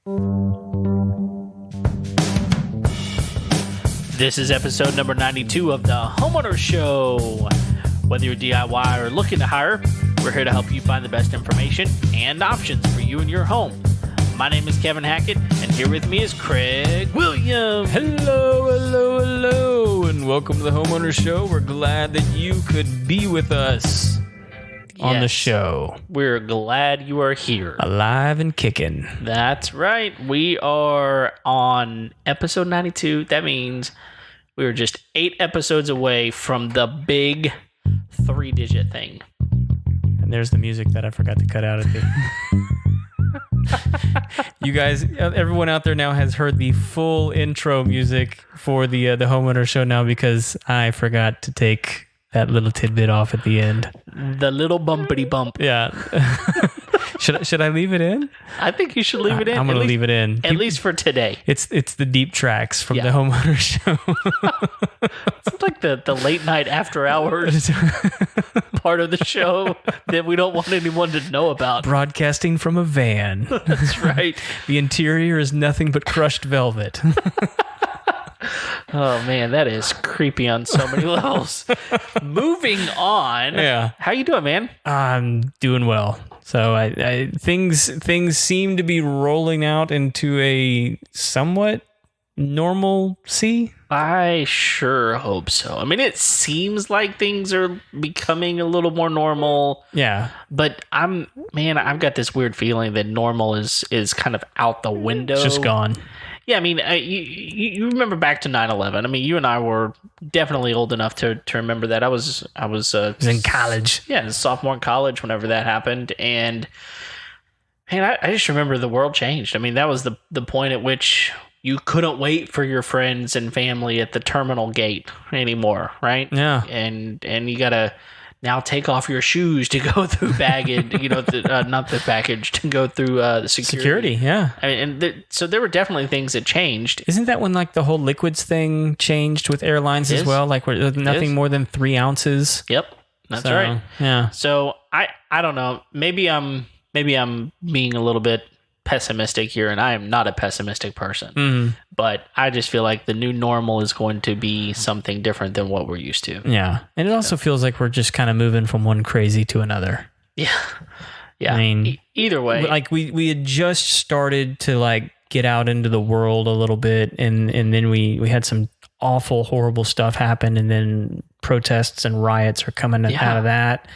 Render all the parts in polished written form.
This is episode number 92 of the Homeowners Show. Whether you're DIY or looking to hire, we're here to help you find the best information and options for you and your home. My name is Kevin Hackett, and here with me is Craig Williams. Hello, and welcome to the Homeowners Show. We're glad that you could be with us on the show. We're glad you are here. Alive and kicking. That's right. We are on episode 92. That means we are just 8 episodes away from the big 3-digit thing. And there's the music that I forgot to cut out at the... You guys, everyone out there now has heard the full intro music for the Homeowner Show now because I forgot to take that little tidbit off at the end. The little bumpity bump. Yeah. Should I leave it in? I think you should leave it in. I'm going to leave it in. At least for today. It's the deep tracks from the Homeowner Show. It's like the late night after hours part of the show that we don't want anyone to know about. Broadcasting from a van. That's right. The interior is nothing but crushed velvet. Oh man, that is creepy on so many levels. Moving on. Yeah. How you doing, man? I'm doing well. So I things seem to be rolling out into a somewhat normalcy. I sure hope so. I mean, it seems like things are becoming a little more normal. Yeah. But I've got this weird feeling that normal is kind of out the window. It's just gone. Yeah, I mean, you remember back to 9/11. I mean, you and I were definitely old enough to remember that. I was in college. Yeah, sophomore in college whenever that happened. And, man, I just remember the world changed. I mean, that was the point at which you couldn't wait for your friends and family at the terminal gate anymore, right? Yeah. And you got to now take off your shoes to go through baggage, not the package, to go through the security. Yeah. I mean, so there were definitely things that changed. Isn't that when like the whole liquids thing changed with airlines as well? Like nothing more than 3 ounces. Yep, that's right. Yeah. So I don't know. Maybe I'm being a little bit pessimistic here, and I am not a pessimistic person. Mm-hmm. But I just feel like the new normal is going to be something different than what we're used to. Yeah. And it also feels like we're just kind of moving from one crazy to another. Yeah. Yeah. I mean, either way. Like we had just started to like get out into the world a little bit, and then we had some awful, horrible stuff happen, and then protests and riots are coming out of that.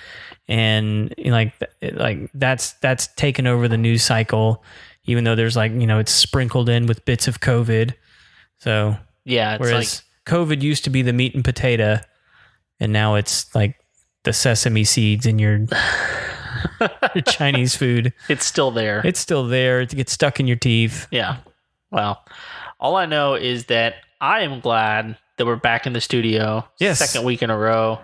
And like that's taken over the news cycle, even though there's it's sprinkled in with bits of COVID. So yeah, it's whereas COVID used to be the meat and potato, and now it's like the sesame seeds in your Chinese food. It's still there. It's still there. It gets stuck in your teeth. Yeah. Well, all I know is that I am glad that we're back in the studio. Yes. Second week in a row.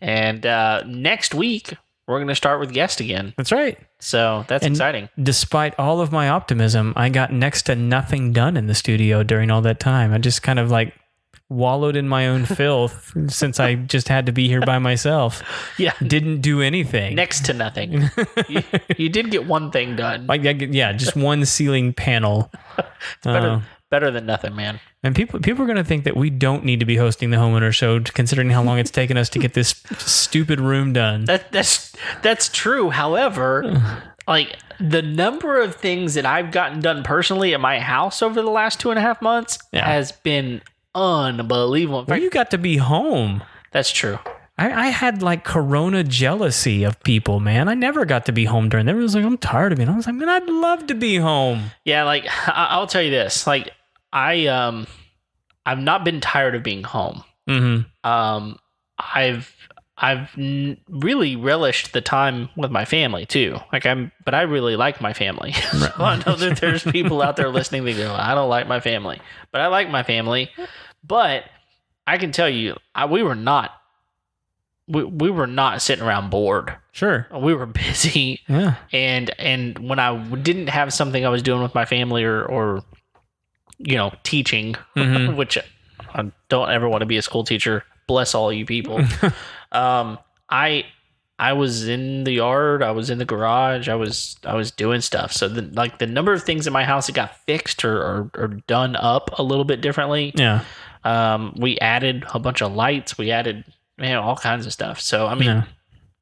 And next week, we're going to start with guest again. That's right. So that's exciting. Despite all of my optimism, I got next to nothing done in the studio during all that time. I just kind of like wallowed in my own filth since I just had to be here by myself. Yeah. Didn't do anything. Next to nothing. you did get one thing done. Just one ceiling panel. Better than nothing, man. And people are going to think that we don't need to be hosting the Homeowner Show, considering how long it's taken us to get this stupid room done. That's true. However, like the number of things that I've gotten done personally at my house over the last 2.5 months has been unbelievable. In fact, you got to be home. That's true. I had like corona jealousy of people, man. I never got to be home during that. It was like, I'm tired of it. I was like, man, I'd love to be home. Yeah, like I'll tell you this. Like I've not been tired of being home. Mm-hmm. I've really relished the time with my family too. But I really like my family. So I know that there's people out there listening that go, I don't like my family, but I like my family. But I can tell you, we were not sitting around bored. Sure. We were busy. Yeah. And when I didn't have something I was doing with my family or teaching, mm-hmm. which I don't ever want to be a school teacher. Bless all you people. I I was in the yard, I was in the garage, I was doing stuff. So the number of things in my house that got fixed or done up a little bit differently. Yeah. We added a bunch of lights. We added all kinds of stuff. So I mean,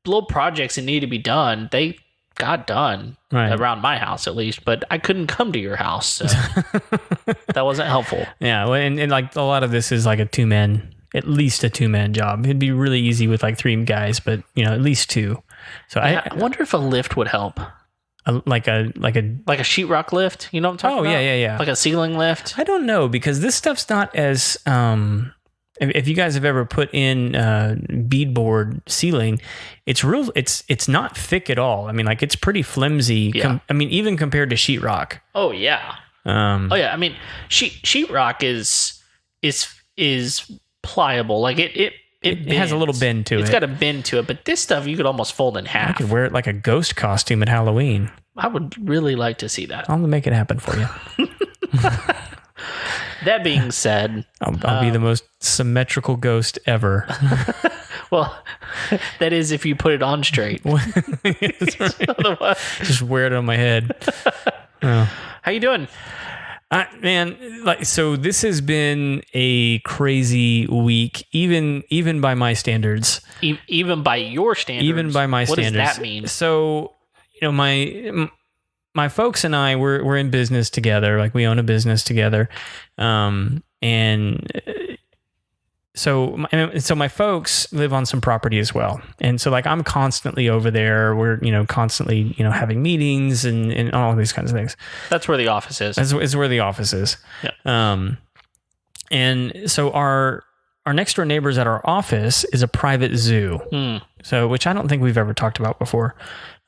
little projects that need to be done, they got done around my house at least. But I couldn't come to your house, so that wasn't helpful. Yeah, well, and like a lot of this is like at least a two-man job. It'd be really easy with like 3 guys, but at least 2. So I wonder if a lift would help. Like a sheetrock lift. You know what I'm talking about? Oh, yeah. Like a ceiling lift. I don't know, because this stuff's not as if you guys have ever put in beadboard ceiling, it's not thick at all. I mean, like, it's pretty flimsy. Yeah. Even compared to sheetrock. Oh yeah. I mean, sheetrock is pliable. Like it has a little bend to it. It's got a bend to it, but this stuff you could almost fold in half. I could wear it like a ghost costume at Halloween. I would really like to see that. I'll make it happen for you. That being said, I'll be the most symmetrical ghost ever. Well, that is if you put it on straight. Just wear it on my head. Oh. How you doing? So this has been a crazy week, even by my standards. Even by your standards. Even by my standards. What does that mean? So, my folks and I we're in business together. Like, we own a business together, So my folks live on some property as well. And so, like, I'm constantly over there. We're, constantly, having meetings and all these kinds of things. That's where the office is. That's where the office is. Yeah. And so our next door neighbors at our office is a private zoo. So, which I don't think we've ever talked about before.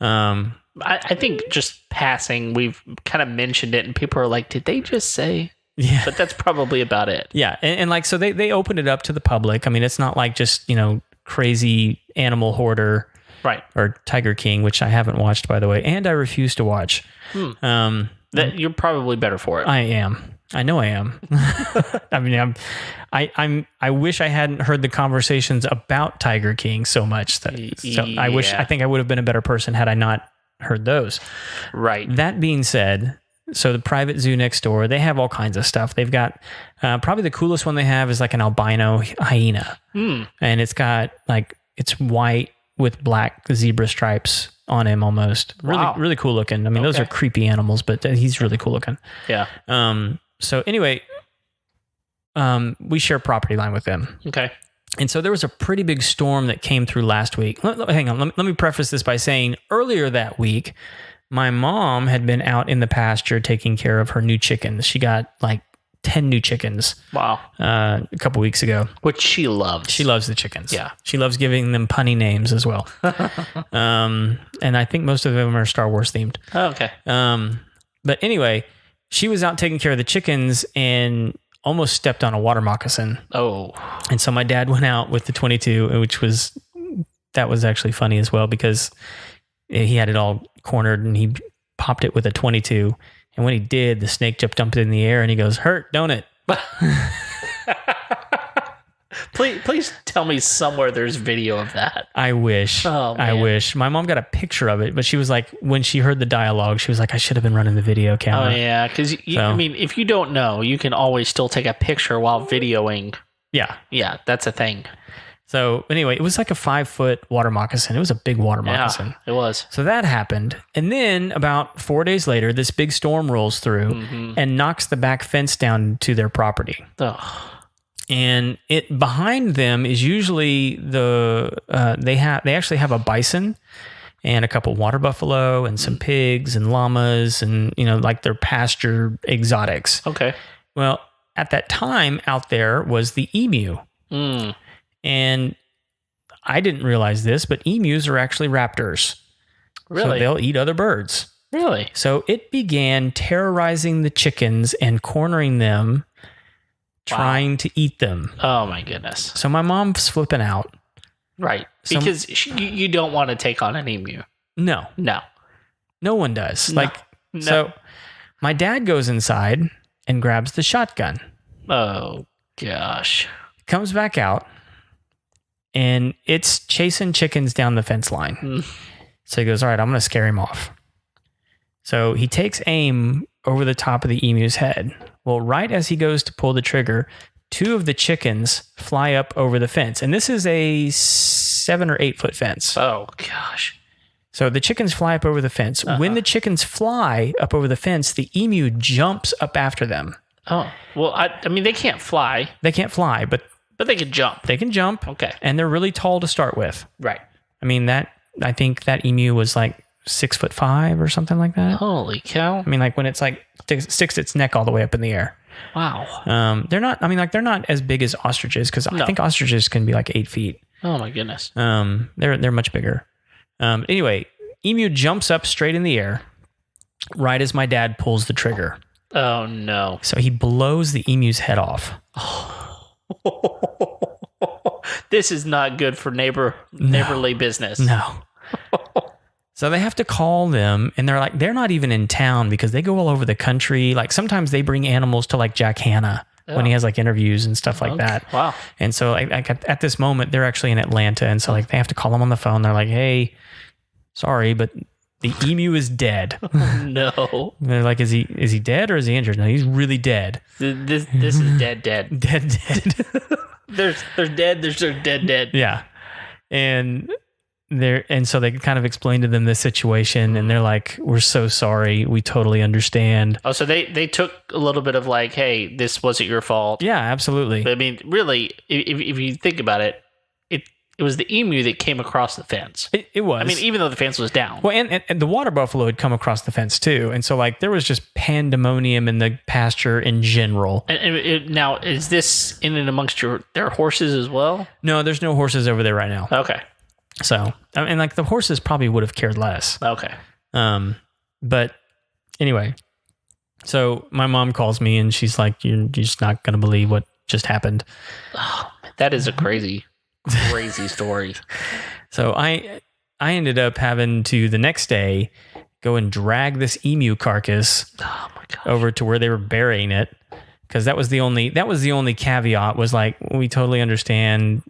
I think just passing, we've kind of mentioned it and people are like, did they just say... Yeah. But that's probably about it. Yeah. And like, so they opened it up to the public. I mean, it's not like just, crazy animal hoarder. Right. Or Tiger King, which I haven't watched, by the way. And I refuse to watch. That you're probably better for it. I am. I know I am. I mean, I wish I hadn't heard the conversations about Tiger King so much. I think I would have been a better person had I not heard those. Right. That being said, so the private zoo next door, they have all kinds of stuff. They've got probably the coolest one they have is like an albino hyena. And it's got it's white with black zebra stripes on him almost. Wow. Really cool looking. I mean, those are creepy animals, but he's really cool looking. Yeah. So anyway, we share a property line with them. Okay. And so there was a pretty big storm that came through last week. Hang on. Let me preface this by saying earlier that week, my mom had been out in the pasture taking care of her new chickens. She got like 10 new chickens. Wow. A couple weeks ago. Which she loves. She loves the chickens. Yeah. She loves giving them punny names as well. And I think most of them are Star Wars themed. Oh, okay. But anyway, she was out taking care of the chickens and almost stepped on a water moccasin. Oh. And so my dad went out with the 22, that was actually funny as well because he had it all cornered and he popped it with a 22. And when he did, the snake jumped up in the air and he goes, "Hurt, don't it?" Please tell me somewhere there's video of that. I wish. Oh, man. I wish. My mom got a picture of it, but she was like, when she heard the dialogue, she was like, I should have been running the video camera. Oh, yeah. Because, I mean, if you don't know, you can always still take a picture while videoing. Yeah. Yeah, that's a thing. So anyway, it was like a 5-foot water moccasin. It was a big water moccasin. Yeah, it was. So that happened. And then about 4 days later, this big storm rolls through and knocks the back fence down to their property. Ugh. And it behind them is usually they actually have a bison and a couple water buffalo and some pigs and llamas and like their pasture exotics. Okay. Well, at that time out there was the emu. And I didn't realize this, but emus are actually raptors. Really? So they'll eat other birds. Really? So it began terrorizing the chickens and cornering them, trying to eat them. Oh, my goodness. So my mom's flipping out. Right. Because you don't want to take on an emu. No. No one does. No. So my dad goes inside and grabs the shotgun. Oh, gosh. Comes back out. and it's chasing chickens down the fence line. So he goes, all right, I'm going to scare him off. So he takes aim over the top of the emu's head. Well, right as he goes to pull the trigger, 2 of the chickens fly up over the fence. And this is a 7 or 8 foot fence. Oh, gosh. So the chickens fly up over the fence. When the chickens fly up over the fence, the emu jumps up after them. Oh, well, I mean, they can't fly. They can't fly, but they can jump. They can jump. Okay. And they're really tall to start with. Right. I mean, I think that emu was like 6'5" or something like that. Holy cow. I mean, like when it's like sticks its neck all the way up in the air. Wow. They're not, I mean, like they're not as big as ostriches because I think ostriches can be like 8 feet. Oh my goodness. They're much bigger. Anyway, emu jumps up straight in the air right as my dad pulls the trigger. Oh no. So he blows the emu's head off. This is not good for neighborly business. No. So they have to call them, and they're not even in town because they go all over the country. Like sometimes they bring animals to like Jack Hanna when he has like interviews and stuff like that. Wow. And so like at this moment, they're actually in Atlanta. And so like they have to call them on the phone. They're like, hey, sorry, but the emu is dead. Oh, no. They're like, is he dead or is he injured? No, he's really dead. This is dead. Dead. There's dead. Yeah. And so they kind of explained to them the situation, and they're like, we're so sorry. We totally understand. Oh, so they took a little bit of like, hey, this wasn't your fault. Yeah, absolutely. But I mean, really, if you think about it, it was the emu that came across the fence. It was. I mean, even though the fence was down. Well, and the water buffalo had come across the fence too. And so like there was just pandemonium in the pasture in general. Now, is this in and amongst their horses as well? No, there's no horses over there right now. Okay. So, I mean, like the horses probably would have cared less. Okay. But anyway, so my mom calls me and she's like, you're just not going to believe what just happened. Oh, that is a crazy story. So I ended up having to the next day go and drag this emu carcass over to where they were burying it. Cause that was the only caveat was like, we totally understand,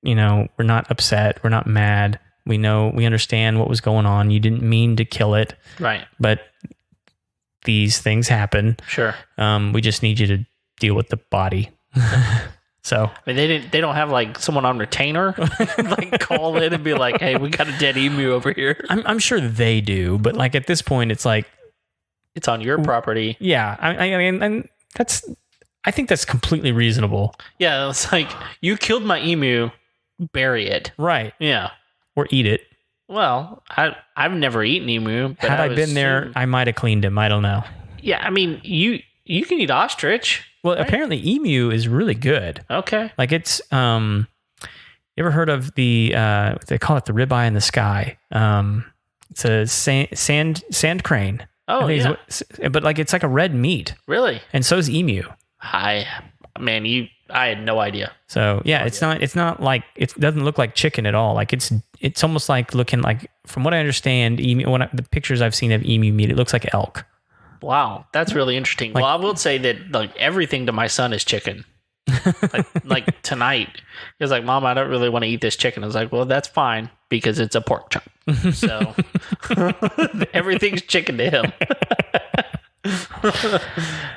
you know, we're not upset. We're not mad. We understand what was going on. You didn't mean to kill it. Right. But these things happen. Sure. We just need you to deal with the body. So I mean, they don't have like someone on retainer like call in and be like, hey, we got a dead emu over here. I'm sure they do, but like at this point, it's like it's on your property. Yeah. I mean, and I think that's completely reasonable. Yeah. It's like you killed my emu. Bury it. Right. Yeah. Or eat it. Well, I've never eaten emu. But Had I been there, I might have cleaned him. I don't know. Yeah, I mean, you can eat ostrich. Well, right? Apparently emu is really good. Okay. Like it's you ever heard of the they call it the ribeye in the sky? It's a sand crane. Oh, yeah. But like it's like a red meat. Really? And so is emu. I had no idea. So yeah, it's not like, it doesn't look like chicken at all. Like it's almost like looking like, from what I understand, the pictures I've seen of emu meat, it looks like elk. Wow, that's really interesting. Well, I will say that like everything to my son is chicken. like tonight, he was like, "Mom, I don't really want to eat this chicken." I was like, "Well, that's fine because it's a pork chop." So everything's chicken to him.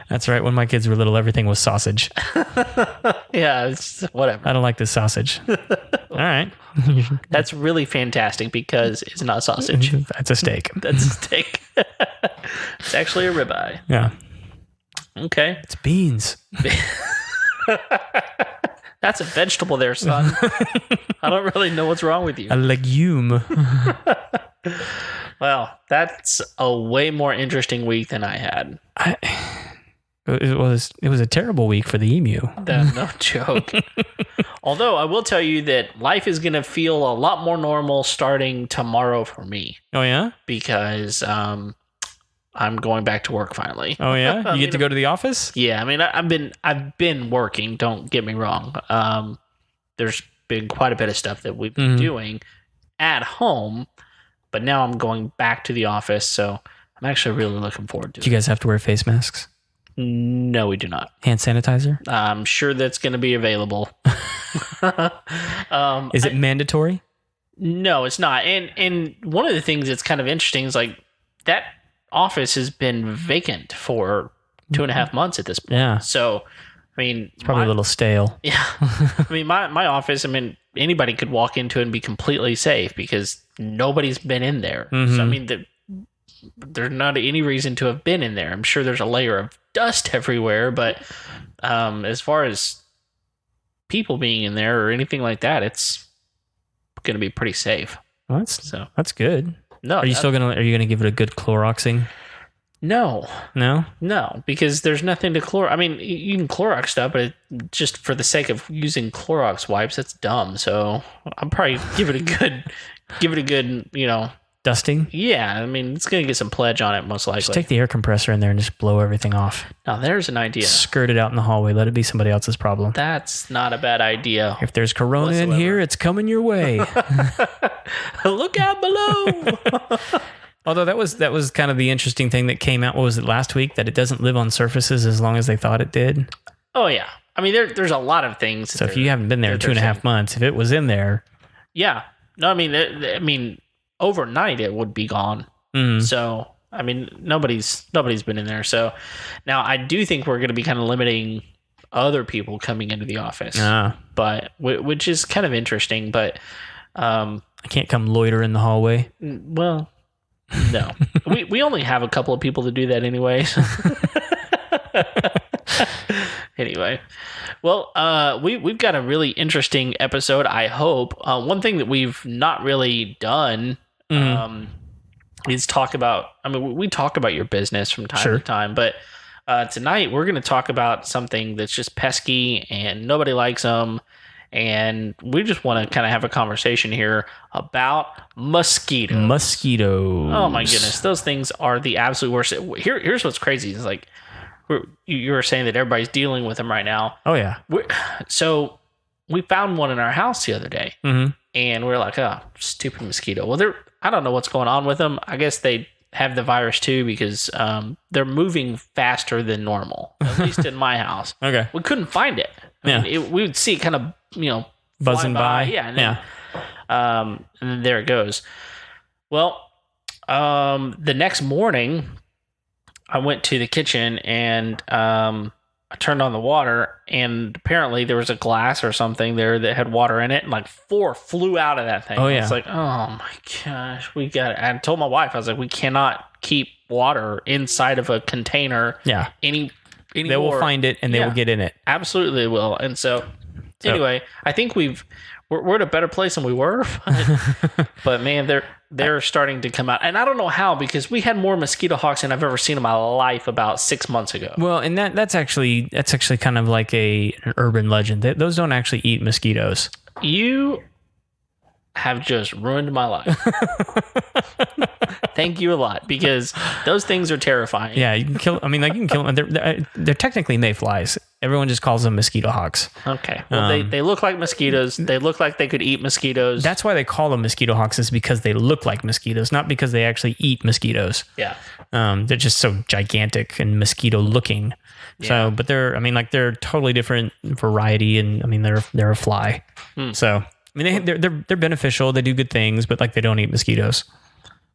That's right. When my kids were little, everything was sausage. Yeah, it's whatever. I don't like this sausage. All right. That's really fantastic because it's not sausage. That's a steak. That's a steak. It's actually a ribeye. Yeah. Okay. It's beans. That's a vegetable there, son. I don't really know what's wrong with you. A legume. Well, that's a way more interesting week than I had. It was a terrible week for the emu. No joke. Although I will tell you that life is going to feel a lot more normal starting tomorrow for me. Oh yeah? Because I'm going back to work finally. Oh yeah? You get to go to the office? Yeah, I mean I've been working, don't get me wrong. There's been quite a bit of stuff that we've been doing at home. But now I'm going back to the office, so I'm actually really looking forward to it. Do you guys have to wear face masks? No, we do not. Hand sanitizer? I'm sure that's going to be available. Is it mandatory? No, it's not. And one of the things that's kind of interesting is like that office has been vacant for 2.5 months at this point. Yeah. So, I mean, It's probably a little stale. Yeah. I mean, my office, I mean, anybody could walk into it and be completely safe because nobody's been in there. Mm-hmm. So, I mean, there's not any reason to have been in there. I'm sure there's a layer of dust everywhere, but as far as people being in there or anything like that, it's going to be pretty safe. Well, that's good. No, are you gonna give it a good Cloroxing? No, because there's nothing to Clorox. I mean, you can Clorox stuff, but just for the sake of using Clorox wipes, that's dumb. So I'll probably give it a good, Dusting? Yeah, I mean, it's going to get some pledge on it, most likely. Just take the air compressor in there and just blow everything off. Now, there's an idea. Skirt it out in the hallway. Let it be somebody else's problem. That's not a bad idea. If there's corona in here, it's coming your way. Look out below. Although that was kind of the interesting thing that came out, what was it, last week? That it doesn't live on surfaces as long as they thought it did. Oh, yeah. I mean, there's a lot of things. So if you haven't been there in 2.5 months, if it was in there. Yeah. No, I mean, overnight it would be gone. Mm. So, I mean, nobody's been in there. So now I do think we're going to be kind of limiting other people coming into the office, but which is kind of interesting, but I can't come loiter in the hallway. Well, no, we only have a couple of people to do that anyways. Anyway, well, we've got a really interesting episode, I hope. One thing that we've not really done is talk about, I mean, we talk about your business from time to time, but tonight we're going to talk about something that's just pesky and nobody likes them. And we just want to kind of have a conversation here about mosquitoes. Mosquitoes. Oh my goodness. Those things are the absolute worst. Here's what's crazy. It's like, you were saying that everybody's dealing with them right now. Oh, yeah. So we found one in our house the other day, and we're like, oh, stupid mosquito. Well, I don't know what's going on with them. I guess they have the virus too because they're moving faster than normal, at least in my house. Okay. We couldn't find it. I mean, we would see it kind of, buzzing by. Yeah. And then, and then there it goes. Well, the next morning, I went to the kitchen and I turned on the water, and apparently there was a glass or something there that had water in it, and like 4 flew out of that thing. Oh, yeah. It's like, oh my gosh, we got it. I told my wife, I was like, we cannot keep water inside of a container. Yeah. Anymore. They will find it and they will get in it. Absolutely they will. And so anyway, I think we're at a better place than we were, but man, they're starting to come out, and I don't know how, because we had more mosquito hawks than I've ever seen in my life about 6 months ago. Well, and that's actually kind of like an urban legend. Those don't actually eat mosquitoes. You have just ruined my life. Thank you a lot, because those things are terrifying. Yeah, you can kill. I mean, like, you can kill them. They're technically mayflies. Everyone just calls them mosquito hawks. Okay. Well, they look like mosquitoes. They look like they could eat mosquitoes. That's why they call them mosquito hawks, is because they look like mosquitoes, not because they actually eat mosquitoes. Yeah. They're just so gigantic and mosquito looking. Yeah. So, but they're totally different variety, and I mean, they're a fly. So, I mean, they're beneficial. They do good things, but like, they don't eat mosquitoes.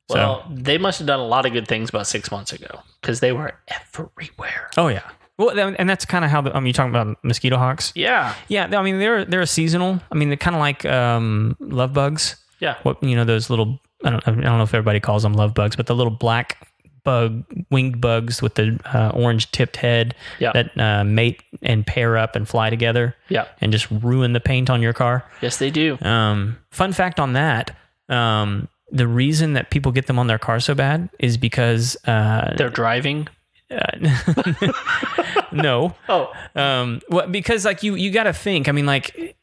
Well, they must have done a lot of good things about 6 months ago, because they were everywhere. Oh yeah. Well, and that's kind of how you're talking about mosquito hawks. Yeah. Yeah. I mean, they're a seasonal. I mean, they're kind of like love bugs. Yeah. Those little, I don't know if everybody calls them love bugs, but the little black winged bugs with the orange tipped head that mate and pair up and fly together. Yeah. And just ruin the paint on your car. Yes, they do. Fun fact on that. The reason that people get them on their car so bad is because they're driving. No. Oh. Well, because like you got to think. I mean, like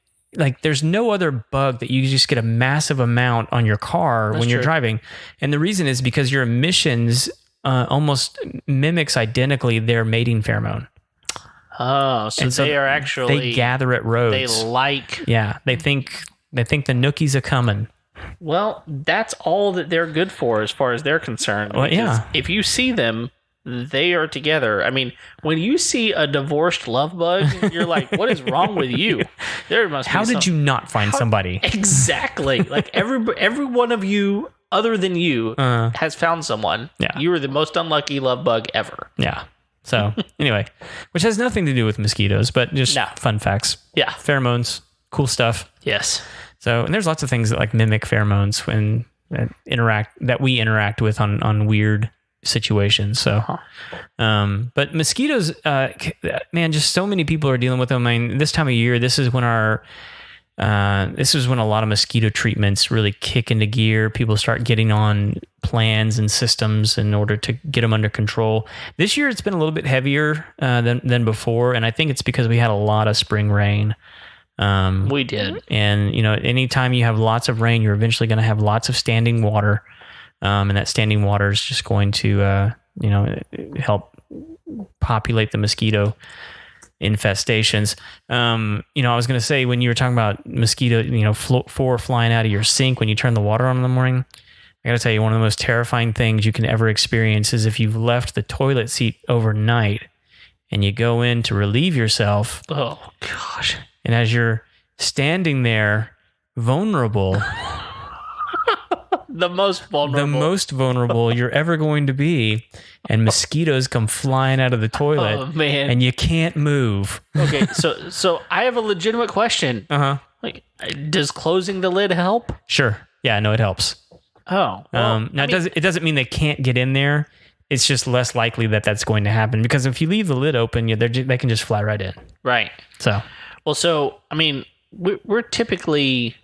there's no other bug that you just get a massive amount on your car when you're driving, and the reason is because your emissions almost mimics identically their mating pheromone. Oh, so they are actually they gather at roads. They they think the nookies are coming. Well, that's all that they're good for as far as they're concerned. Well, yeah. If you see them, they are together. I mean, when you see a divorced love bug, you're like, what is wrong with you? There must be How did you not find somebody? Exactly. Like every one of you other than you has found someone. Yeah. You are the most unlucky love bug ever. Yeah. So anyway, which has nothing to do with mosquitoes, but just fun facts. Yeah. Pheromones, cool stuff. Yes. So, and there's lots of things that like mimic pheromones that we interact with on weird situations. So, but mosquitoes, man, just so many people are dealing with them. I mean, this time of year, this is when a lot of mosquito treatments really kick into gear. People start getting on plans and systems in order to get them under control. This year, it's been a little bit heavier than before, and I think it's because we had a lot of spring rain. We did. And, anytime you have lots of rain, you're eventually going to have lots of standing water. And that standing water is just going to, help populate the mosquito infestations. I was going to say, when you were talking about mosquito, four flying out of your sink when you turn the water on in the morning, I got to tell you, one of the most terrifying things you can ever experience is if you've left the toilet seat overnight and you go in to relieve yourself. Oh, gosh. And as you're standing there, vulnerable, the most vulnerable you're ever going to be, and mosquitoes come flying out of the toilet, oh, man. And you can't move. Okay, so I have a legitimate question. Like, does closing the lid help? Sure. Yeah, no, it helps. Oh. Well, it doesn't mean they can't get in there. It's just less likely that that's going to happen, because if you leave the lid open, they can just fly right in. Right. So I mean, we're typically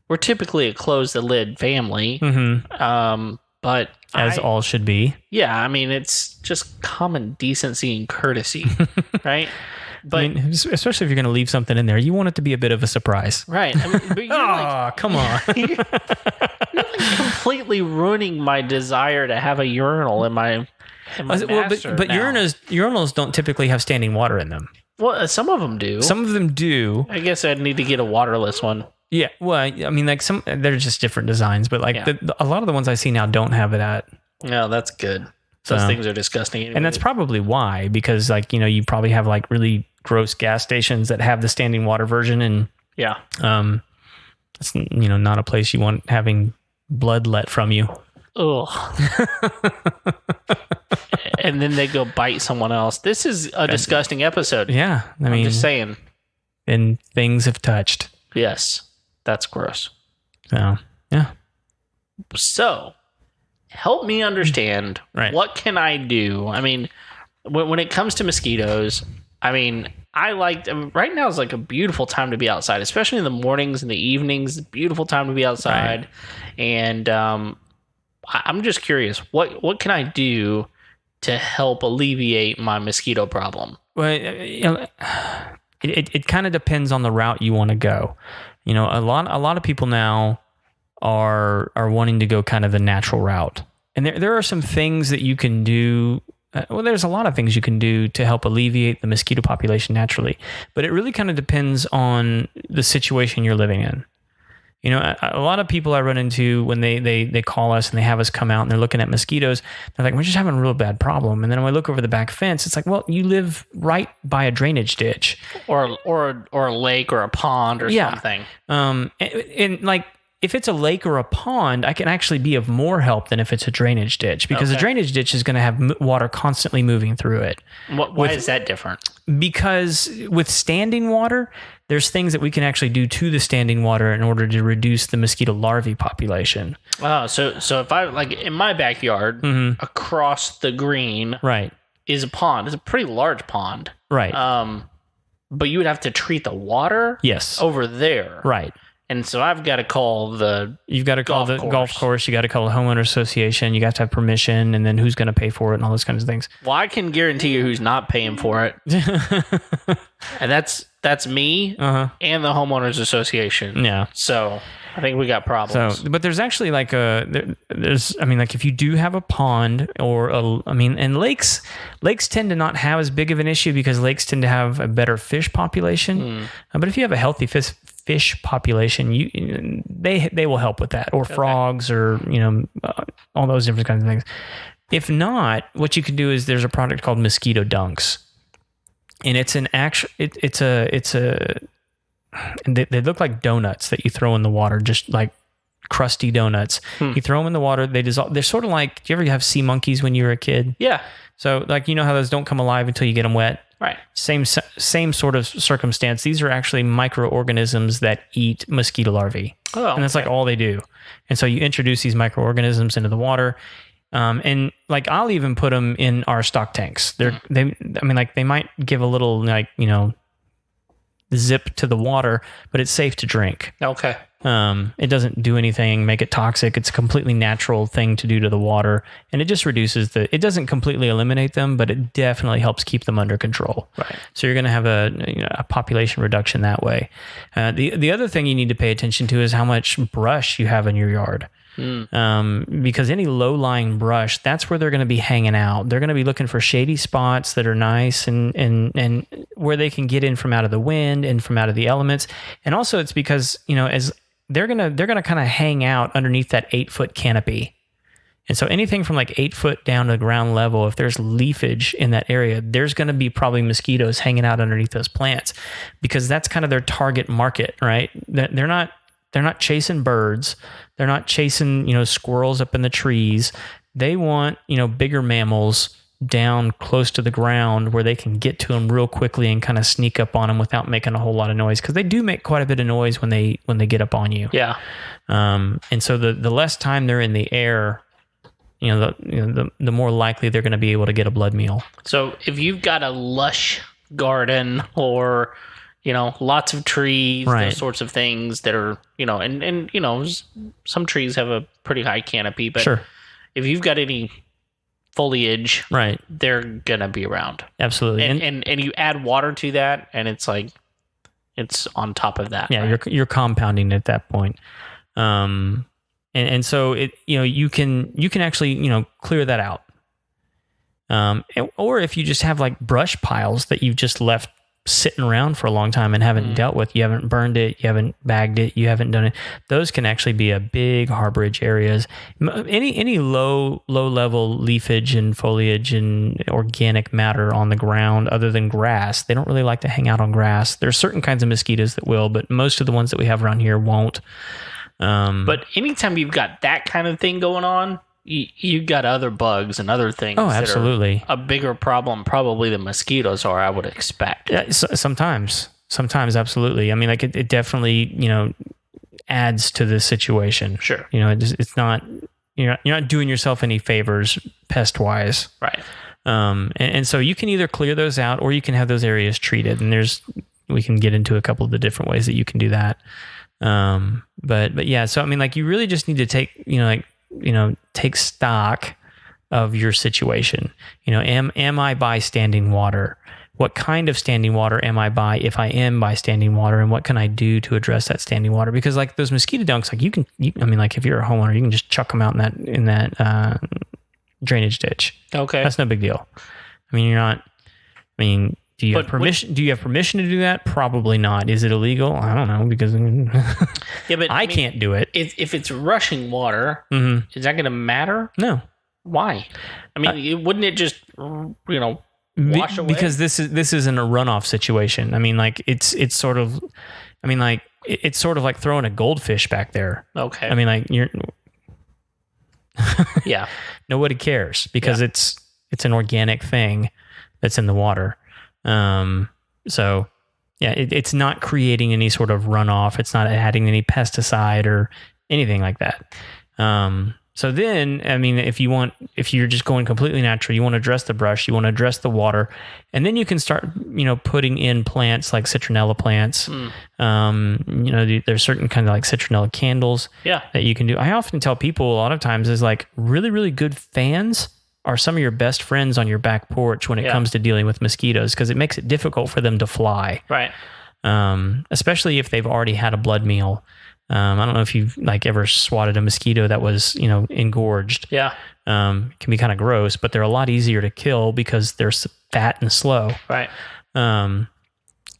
a close the lid family. Mm-hmm. But as all should be. Yeah, I mean, it's just common decency and courtesy, right? But especially if you're going to leave something in there, you want it to be a bit of a surprise, right? I mean, but come on! You're like completely ruining my desire to have a urinal in my master. But urinals don't typically have standing water in them. Well, some of them do. Some of them do. I guess I'd need to get a waterless one. Yeah, well, I mean, like they're just different designs, but like a lot of the ones I see now don't have that. No, that's good. Those things are disgusting anyway. And that's probably why, because like, you probably have like really gross gas stations that have the standing water version, and it's not a place you want having blood let from you. Ugh. And then they go bite someone else. This is a disgusting episode. Yeah, I'm just saying. And things have touched. Yes, that's gross. So, yeah. So, help me understand, what can I do? I mean, when it comes to mosquitoes, I mean, right now is like a beautiful time to be outside, especially in the mornings and the evenings. Beautiful time to be outside. Right. And I'm just curious, what can I do to help alleviate my mosquito problem? Well, it kind of depends on the route you want to go. A lot of people now are wanting to go kind of the natural route, and there are some things that you can do. There's a lot of things you can do to help alleviate the mosquito population naturally, but it really kind of depends on the situation you're living in. A lot of people I run into when they call us and they have us come out and they're looking at mosquitoes, they're like, we're just having a real bad problem. And then when I look over the back fence, it's like, well, you live right by a drainage ditch. Or a lake or a pond or something. And like, if it's a lake or a pond, I can actually be of more help than if it's a drainage ditch, because a drainage ditch is going to have water constantly moving through it. Why is that different? Because with standing water, there's things that we can actually do to the standing water in order to reduce the mosquito larvae population. Oh, so if I, like in my backyard, across the green is a pond. It's a pretty large pond. Right. But you would have to treat the water over there. Right. And so I've got to call the golf course. You got to call the homeowner association. You got to have permission, and then who's going to pay for it and all those kinds of things. Well, I can guarantee you who's not paying for it. And that's me and the homeowners association. Yeah. So I think we got problems. So, but there's actually like if you do have a pond and lakes tend to not have as big of an issue because lakes tend to have a better fish population. But if you have a healthy fish population, they will help with that, or frogs, or all those different kinds of things. If not, what you can do is there's a product called Mosquito Dunks, and it's an actual. They look like donuts that you throw in the water, just like crusty donuts. You throw them in the water, they dissolve. They're sort of like, do you ever have sea monkeys when you were a kid? Yeah. So like, you know how those don't come alive until you get them wet? Right. Same sort of circumstance. These are actually microorganisms that eat mosquito larvae. Oh, and that's like all they do. And so you introduce these microorganisms into the water. And like, I'll even put them in our stock tanks. They might give a little like, zip to the water, but it's safe to drink. Okay. It doesn't do anything, make it toxic. It's a completely natural thing to do to the water. And it just reduces it doesn't completely eliminate them, but it definitely helps keep them under control. Right. So you're going to have a population reduction that way. The other thing you need to pay attention to is how much brush you have in your yard. Because any low-lying brush, that's where they're going to be hanging out. They're going to be looking for shady spots that are nice and where they can get in from out of the wind and from out of the elements. And also it's because, as they're going to kind of hang out underneath that 8-foot canopy. And so anything from like 8 foot down to ground level, if there's leafage in that area, there's going to be probably mosquitoes hanging out underneath those plants, because that's kind of their target market, right? They're not chasing birds. They're not chasing, squirrels up in the trees. They want, bigger mammals down close to the ground where they can get to them real quickly and kind of sneak up on them without making a whole lot of noise, because they do make quite a bit of noise when they get up on you. Yeah. And so the less time they're in the air, the more likely they're going to be able to get a blood meal. So if you've got a lush garden or lots of trees, right, those sorts of things that are, and some trees have a pretty high canopy, but sure, if you've got any foliage, right, they're gonna be around. Absolutely. And you add water to that, and it's like it's on top of that. Yeah, right? you're compounding at that point. And so it you can actually clear that out. Or if you just have like brush piles that you've just left sitting around for a long time and haven't dealt with, you haven't burned it, you haven't bagged it, you haven't done it, those can actually be a big harborage areas. Any low level leafage and foliage and organic matter on the ground other than grass, they don't really like to hang out on grass. There's certain kinds of mosquitoes that will, but most of the ones that we have around here won't. But anytime you've got that kind of thing going on, you've got other bugs and other things. Oh, absolutely. That are a bigger problem probably than mosquitoes are, I would expect. Yeah, sometimes, absolutely. I mean, like it definitely, adds to the situation. Sure. It's not, you're not doing yourself any favors pest wise. Right. And so you can either clear those out or you can have those areas treated. And we can get into a couple of the different ways that you can do that. But yeah, so I mean, like you really just need to take, take stock of your situation. Am I by standing water? What kind of standing water am I by if I am by standing water, and what can I do to address that standing water? Because like those mosquito dunks, like like if you're a homeowner, you can just chuck them out in that drainage ditch. Okay. That's no big deal. Do you have permission? Do you have permission to do that? Probably not. Is it illegal? I don't know, because yeah, but I can't do it. If it's rushing water, is that going to matter? No. Why? Wouldn't it just wash away? Because this isn't a runoff situation. It's sort of, it's sort of like throwing a goldfish back there. Okay. You're. Yeah. Nobody cares because it's an organic thing that's in the water. So yeah, it's not creating any sort of runoff. It's not adding any pesticide or anything like that. So then, if you're just going completely natural, you want to address the brush, you want to address the water, and then you can start, putting in plants like citronella plants. There's certain kind of like citronella candles that you can do. I often tell people a lot of times is like really, really good fans are some of your best friends on your back porch when it comes to dealing with mosquitoes, because it makes it difficult for them to fly. Right. Especially if they've already had a blood meal. I don't know if you've ever swatted a mosquito that was, engorged. Yeah. It can be kind of gross, but they're a lot easier to kill because they're fat and slow. Right.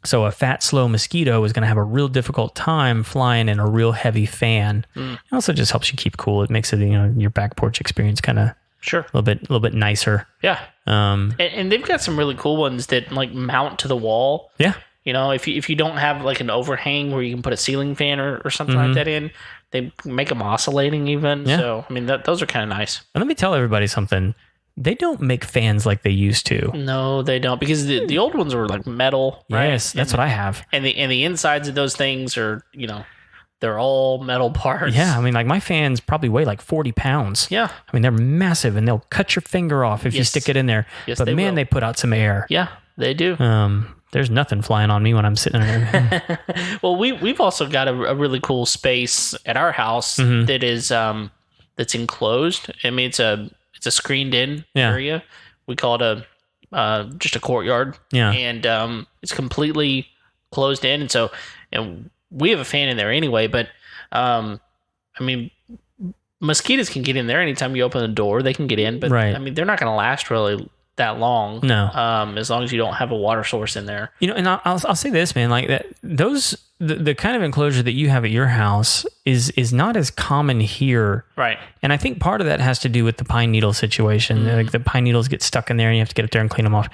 So a fat, slow mosquito is going to have a real difficult time flying in a real heavy fan. It also just helps you keep cool. It makes it, your back porch experience kind of Sure. A little bit nicer. Yeah. And they've got some really cool ones that like mount to the wall. Yeah. If you don't have like an overhang where you can put a ceiling fan or something like that in, they make them oscillating even. Yeah. So, I mean, those are kind of nice. And let me tell everybody something. They don't make fans like they used to. No, they don't, because the old ones were like metal. Right? Yes, that's what I have. And the insides of those things are, they're all metal parts. Yeah, I mean, like my fans probably weigh like 40 pounds. Yeah. I mean, they're massive and they'll cut your finger off if you stick it in there. Yes, but man, they put out some air. Yeah, they do. There's nothing flying on me when I'm sitting there. Well, we've also got a really cool space at our house that is that's enclosed. I mean, it's a screened in area. We call it just a courtyard. Yeah. And it's completely closed in, and so we have a fan in there anyway. But I mean, mosquitoes can get in there anytime you open the door. They can get in, but I mean, they're not going to last really that long. No. As long as you don't have a water source in there. And I'll say this, man, like that the kind of enclosure that you have at your house is not as common here. Right. And I think part of that has to do with the pine needle situation. Like the pine needles get stuck in there and you have to get up there and clean them off.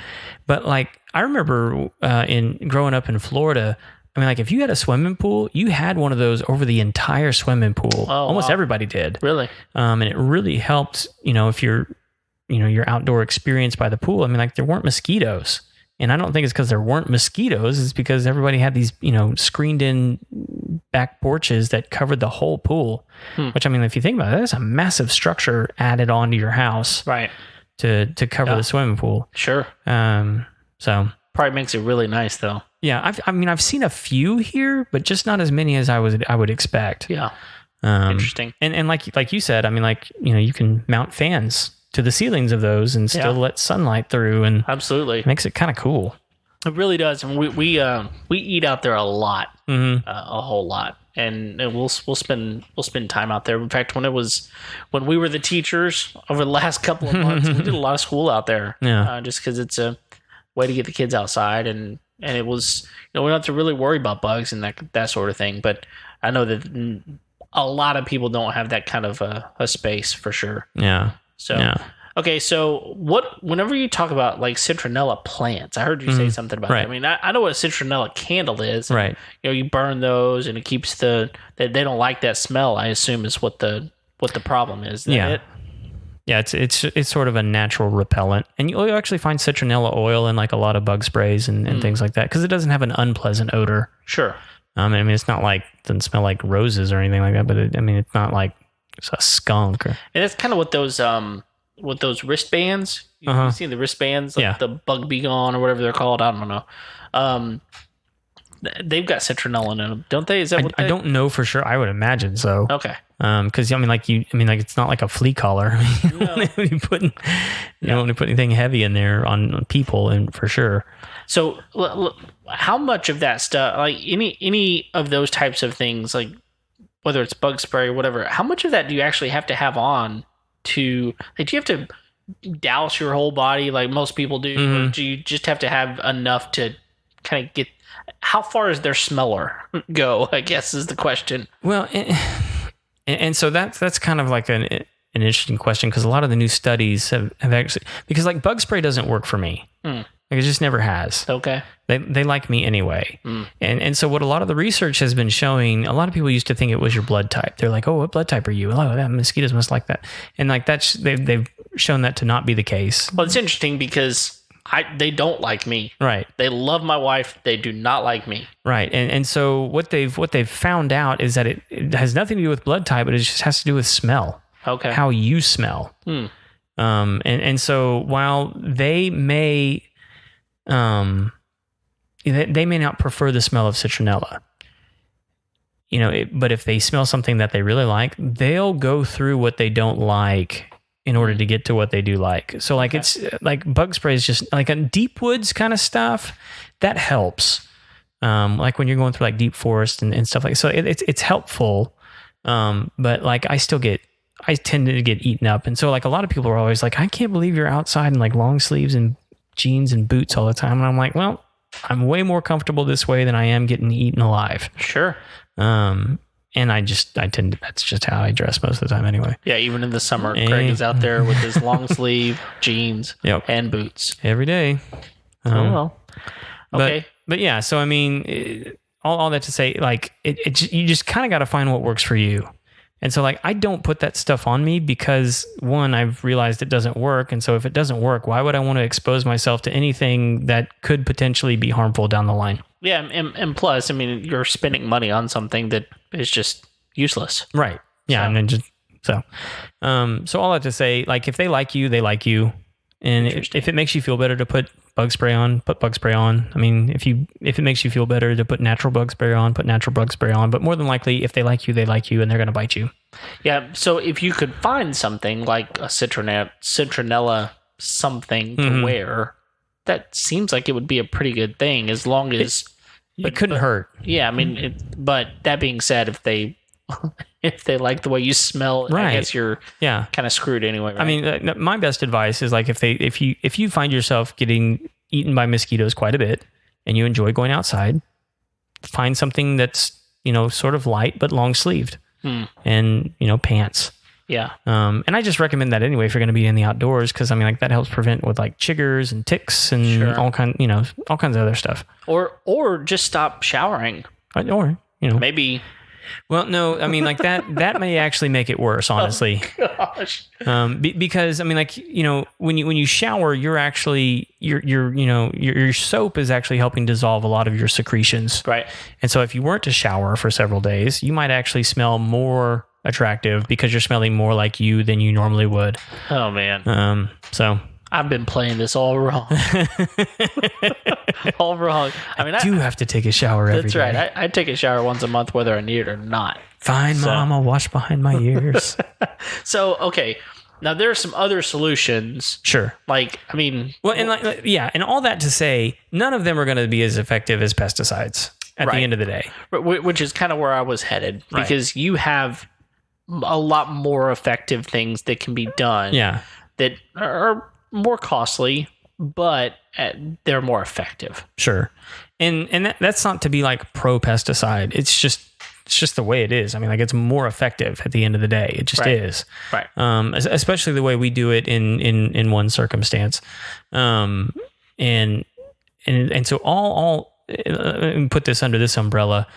But like I remember in growing up in Florida, I mean, like if you had a swimming pool, you had one of those over the entire swimming pool. Oh, almost everybody did. Really? And it really helped, if you're your outdoor experience by the pool. I mean, like there weren't mosquitoes, and I don't think it's because there weren't mosquitoes. It's because everybody had these, screened in back porches that covered the whole pool, which, I mean, if you think about it, that's a massive structure added onto your house. Right. To cover the swimming pool. Sure. So probably makes it really nice though. Yeah. I've seen a few here, but just not as many as I would expect. Yeah. Interesting. And like you said, I mean, like, you can mount fans to the ceilings of those and still let sunlight through, and absolutely makes it kind of cool. It really does. And we eat out there a lot, a whole lot, and we'll spend time out there. In fact, when we were the teachers over the last couple of months, we did a lot of school out there. Yeah, just because it's a way to get the kids outside, and it was, we don't have to really worry about bugs and that sort of thing. But I know that a lot of people don't have that kind of a space for sure. Yeah. So, okay. So whenever you talk about like citronella plants, I heard you say something about that. I mean, I know what a citronella candle is. Right. You burn those and it keeps they don't like that smell, I assume, is what the problem is. Is that it? Yeah. It's sort of a natural repellent, and you'll actually find citronella oil in like a lot of bug sprays and things like that, because it doesn't have an unpleasant odor. Sure. I mean, it's not like, it doesn't smell like roses or anything like that, but it's not like it's a skunk. And that's kind of what those wristbands. You've seen the wristbands, like the Bug Be Gone or whatever they're called. I don't know. They've got citronella in them, don't they? Is that what I don't know for sure. I would imagine so. Okay. Because it's not like a flea collar. You don't want to put anything heavy in there on people, and for sure. So, how much of that stuff, like any of those types of things, like whether it's bug spray or whatever, how much of that do you actually have to have on to, like, do you have to douse your whole body like most people do, or do you just have to have enough to kind of get, how far does their smeller go, I guess is the question. Well, and so that's kind of like an interesting question, because a lot of the new studies have actually, because like bug spray doesn't work for me. Like it just never has. Okay. They like me anyway. And so what a lot of the research has been showing, a lot of people used to think it was your blood type. They're like, oh, what blood type are you? Oh, that mosquitoes must like that. And like they've shown that to not be the case. Well, it's interesting because they don't like me. Right. They love my wife. They do not like me. Right. And so what they've found out is that it has nothing to do with blood type, but it just has to do with smell. Okay. How you smell. And so while they may not prefer the smell of citronella, but if they smell something that they really like, they'll go through what they don't like in order to get to what they do like. So like it's like bug spray is just like a deep woods kind of stuff that helps. Like when you're going through like deep forest and stuff like that. So it's helpful. But like I tend to get eaten up. And so like a lot of people are always like, I can't believe you're outside in like long sleeves and jeans and boots all the time. And I'm like, well, I'm way more comfortable this way than I am getting eaten alive. Sure. that's just how I dress most of the time anyway. Yeah, even in the summer, Greg is out there with his long sleeve jeans and boots every day. Well. Okay. But yeah, so I mean, all that to say, like, you just kind of got to find what works for you. And so, like, I don't put that stuff on me because, one, I've realized it doesn't work. And so if it doesn't work, why would I want to expose myself to anything that could potentially be harmful down the line? Yeah, and plus, I mean, you're spending money on something that is just useless. Right. Yeah, and then so all that to say, like, if they like you, they like you. And if it makes you feel better to put bug spray on, put bug spray on. I mean, if it makes you feel better to put natural bug spray on, put natural bug spray on. But more than likely, if they like you, and they're going to bite you. Yeah. So if you could find something like a citronella something to wear, that seems like it would be a pretty good thing as long as it couldn't hurt. Yeah. I mean, but that being said, if they like the way you smell, right, I guess you're kind of screwed anyway. Right? I mean, my best advice is, like, if you find yourself getting eaten by mosquitoes quite a bit and you enjoy going outside, find something that's, sort of light but long sleeved and, pants. Yeah. And I just recommend that anyway if you're going to be in the outdoors, because I mean, like, that helps prevent with like chiggers and ticks and all kinds of other stuff. Or just stop showering. Or maybe. Well, no, I mean, like, that may actually make it worse, honestly. Oh, gosh. Because I mean, like, when you shower, you're actually your soap is actually helping dissolve a lot of your secretions. Right. And so if you weren't to shower for several days, you might actually smell more attractive because you're smelling more like you than you normally would. Oh man. So I've been playing this all wrong. All wrong. I mean, I do have to take a shower every day. That's right. I take a shower once a month, whether I need it or not. Fine, Mom. I'll wash behind my ears. So, okay. Now, there are some other solutions. Sure. Like, I mean... Well, and and all that to say, none of them are going to be as effective as pesticides at the end of the day. Which is kind of where I was headed. Because you have a lot more effective things that can be done. Yeah. That are more costly, but they're more effective. Sure. And that's not to be like pro pesticide. It's just the way it is. I mean, like, it's more effective at the end of the day. It just is. Right. Especially the way we do it in one circumstance. And so all let me put this under this umbrella.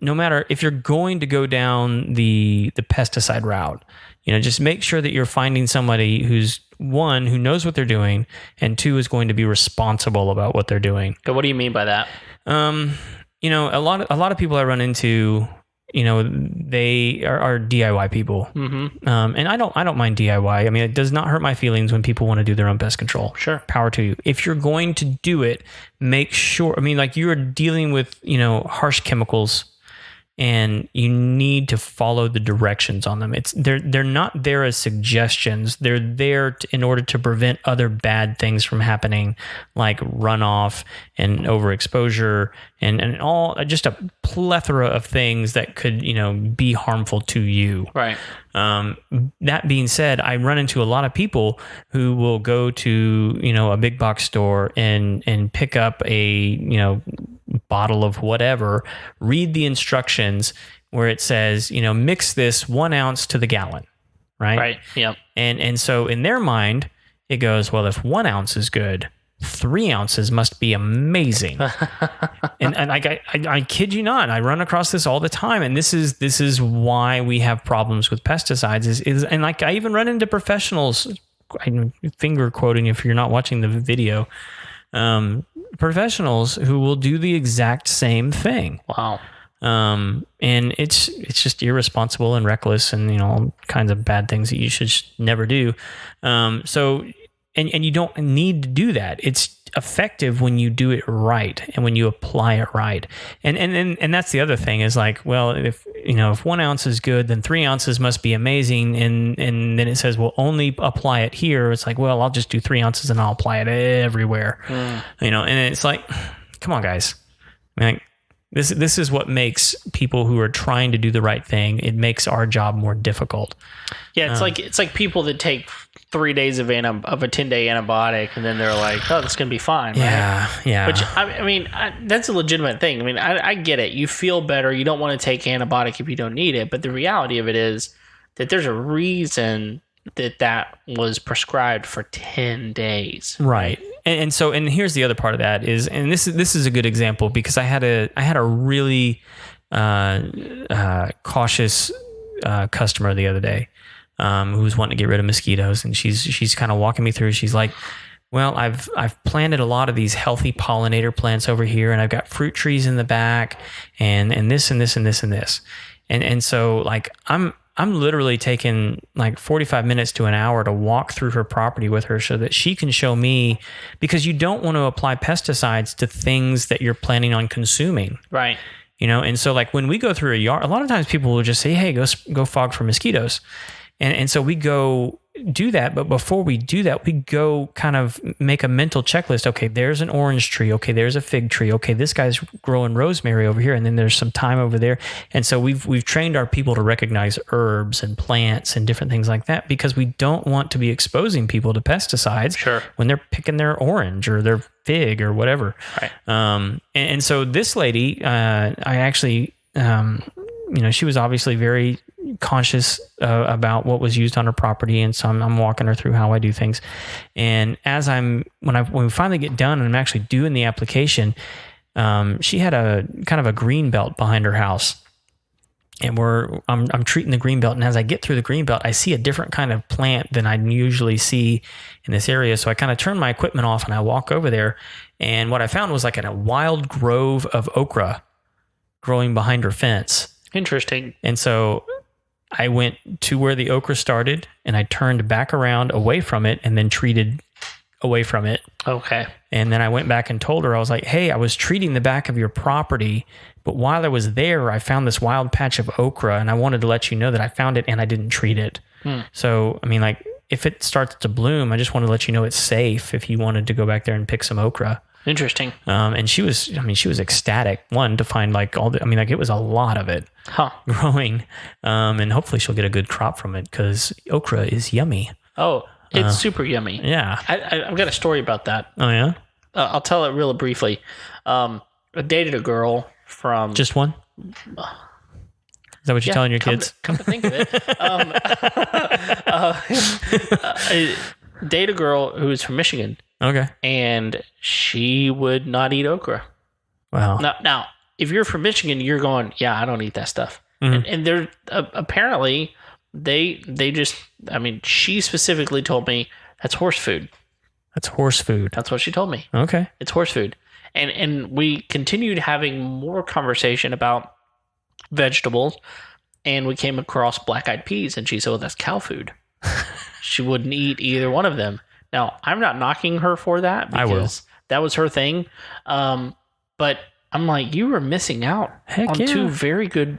No matter if you're going to go down the pesticide route, just make sure that you're finding somebody who's, one, who knows what they're doing, and two, is going to be responsible about what they're doing. Okay, what do you mean by that? A lot of people I run into, they are DIY people. Mm-hmm. And I don't mind DIY. I mean, it does not hurt my feelings when people want to do their own pest control. Sure. Power to you. If you're going to do it, make sure, I mean, like, you're dealing with, harsh chemicals, and you need to follow the directions on them. They're not there as suggestions. They're there in order to prevent other bad things from happening, like runoff and overexposure and all, just a plethora of things that could, be harmful to you. Right. That being said, I run into a lot of people who will go to, a big box store and pick up a, bottle of whatever, read the instructions where it says, mix this 1 ounce to the gallon. Right. Right. Yep. And so in their mind, it goes, well, if 1 ounce is good, 3 ounces must be amazing. and I kid you not, I run across this all the time. And this is why we have problems with pesticides is and like, I even run into professionals, I'm finger quoting if you're not watching the video, professionals who will do the exact same thing. Wow. And it's just irresponsible and reckless and, all kinds of bad things that you should never do. So you don't need to do that. It's effective when you do it right and when you apply it right. And that's the other thing is like, well, if 1 ounce is good, then 3 ounces must be amazing. And then it says, well, only apply it here. It's like, well, I'll just do 3 ounces and I'll apply it everywhere. And it's like, come on, guys. I mean, like, this is what makes people who are trying to do the right thing. It makes our job more difficult. Yeah, it's like people that take 3 days of a 10-day antibiotic, and then they're like, oh, that's going to be fine. Yeah, right? yeah. Which, I mean, that's a legitimate thing. I mean, I get it. You feel better. You don't want to take antibiotic if you don't need it. But the reality of it is that there's a reason that was prescribed for 10 days. Right. And so here's the other part of that is, and this is a good example because I had a really cautious customer the other day who was wanting to get rid of mosquitoes, and she's kind of walking me through. She's like, well, I've planted a lot of these healthy pollinator plants over here, and I've got fruit trees in the back, and this and this and this and this, and so like I'm literally taking like 45 minutes to an hour to walk through her property with her so that she can show me, because you don't want to apply pesticides to things that you're planning on consuming. Right. And so like when we go through a yard, a lot of times people will just say, hey, go fog for mosquitoes. And so we go do that. But before we do that, we go kind of make a mental checklist. Okay, there's an orange tree. Okay, there's a fig tree. Okay, this guy's growing rosemary over here. And then there's some thyme over there. And so we've trained our people to recognize herbs and plants and different things like that, because we don't want to be exposing people to pesticides when they're picking their orange or their fig or whatever. Right. And so this lady, I actually, she was obviously very conscious about what was used on her property, and so I'm walking her through how I do things. And as when we finally get done and I'm actually doing the application, she had a kind of a green belt behind her house, and I'm treating the green belt. And as I get through the green belt, I see a different kind of plant than I usually see in this area. So I kind of turn my equipment off and I walk over there, and what I found was like a wild grove of okra growing behind her fence. Interesting. And so I went to where the okra started, and I turned back around away from it and then treated away from it. Okay. And then I went back and told her, I was like, hey, I was treating the back of your property, but while I was there, I found this wild patch of okra, and I wanted to let you know that I found it and I didn't treat it. So, I mean, like, if it starts to bloom, I just want to let you know it's safe if you wanted to go back there and pick some okra. Interesting. And she was ecstatic, one, to find like it was a lot of it growing. And hopefully she'll get a good crop from it, because okra is yummy. Oh, it's super yummy. Yeah. I've got a story about that. Oh, yeah? I'll tell it real briefly. I dated a girl from... Just one? Is that what you're telling your kids? Come to think of it. I date a girl who's from Michigan. Okay. And she would not eat okra. Wow. Now, if you're from Michigan, you're going, yeah, I don't eat that stuff. Mm-hmm. And they're apparently they just, she specifically told me that's horse food. That's horse food. That's what she told me. Okay. It's horse food. And we continued having more conversation about vegetables, and we came across black-eyed peas, and she said, well, that's cow food. She wouldn't eat either one of them. Now, I'm not knocking her for that, because that was her thing. But I'm like, you were missing out on two very good,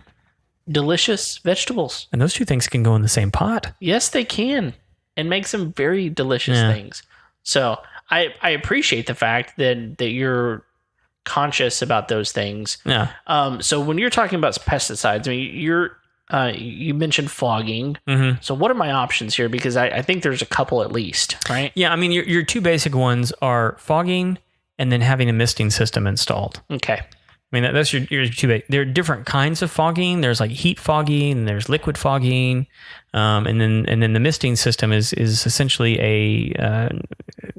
delicious vegetables. And those two things can go in the same pot. Yes, they can, and make some very delicious things. So I appreciate the fact that you're conscious about those things. Yeah. So when you're talking about pesticides, you mentioned fogging. Mm-hmm. So what are my options here? Because I think there's a couple at least, right? Yeah, your two basic ones are fogging and then having a misting system installed. Okay. That's your two basic. There are different kinds of fogging. There's like heat fogging, and there's liquid fogging, and then the misting system is essentially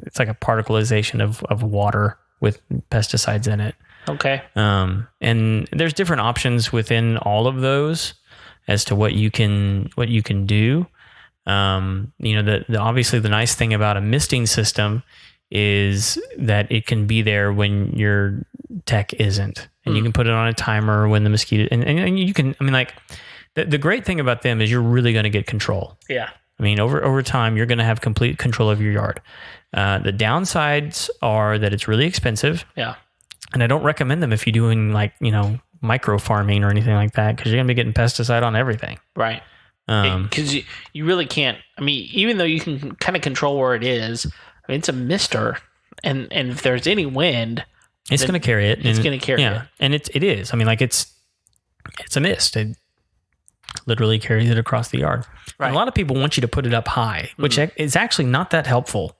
it's like a particleization of water with pesticides in it. Okay. And there's different options within all of those as to what you can do. Obviously the nice thing about a misting system is that it can be there when your tech isn't, and you can put it on a timer when the mosquito, and you can, the great thing about them is you're really going to get control. Yeah. Over time, you're going to have complete control of your yard. The downsides are that it's really expensive. Yeah. And I don't recommend them if you're doing micro farming or anything like that, because you're going to be getting pesticide on everything. Right. Because you really can't, even though you can kind of control where it is, it's a mister, and if there's any wind, it's going to carry it. It's going to carry it. And it is. It's a mist. literally carries it across the yard. Right. And a lot of people want you to put it up high, which is actually not that helpful.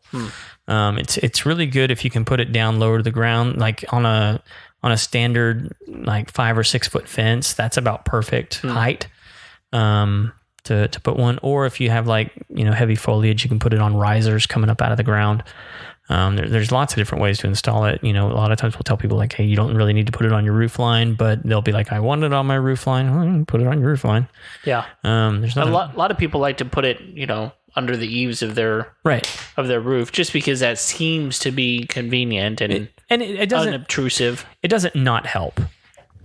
It's really good if you can put it down lower to the ground, like on a standard like 5 or 6 foot fence. That's about perfect height to put one. Or if you have like heavy foliage, you can put it on risers coming up out of the ground. There's lots of different ways to install it. A lot of times we'll tell people like, hey, you don't really need to put it on your roof line, but they'll be like, I want it on my roof line. Well, put it on your roof line. Yeah. There's a lot of people like to put it, under the eaves of their roof, just because that seems to be convenient and it doesn't unobtrusive. It doesn't not help.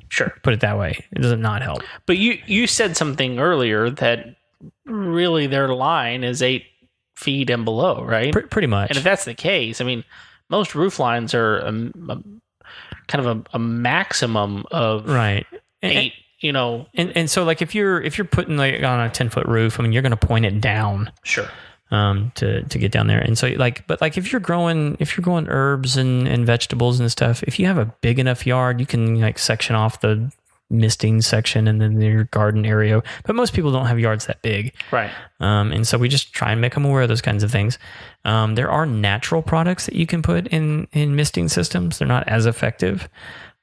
Sure. Put it that way. It doesn't not help. But you said something earlier that really their line is 8 feet and below, right? Pretty much. And if that's the case, I mean, most roof lines are kind of a maximum of 8. And so like if you're putting like on a 10-foot roof, I mean, you're going to point it down. Sure. To get down there. And so but if you're growing herbs and vegetables and stuff, if you have a big enough yard, you can like section off the misting section and then your garden area. But most people don't have yards that big. Right. And so we just try and make them aware of those kinds of things. There are natural products that you can put in misting systems. They're not as effective.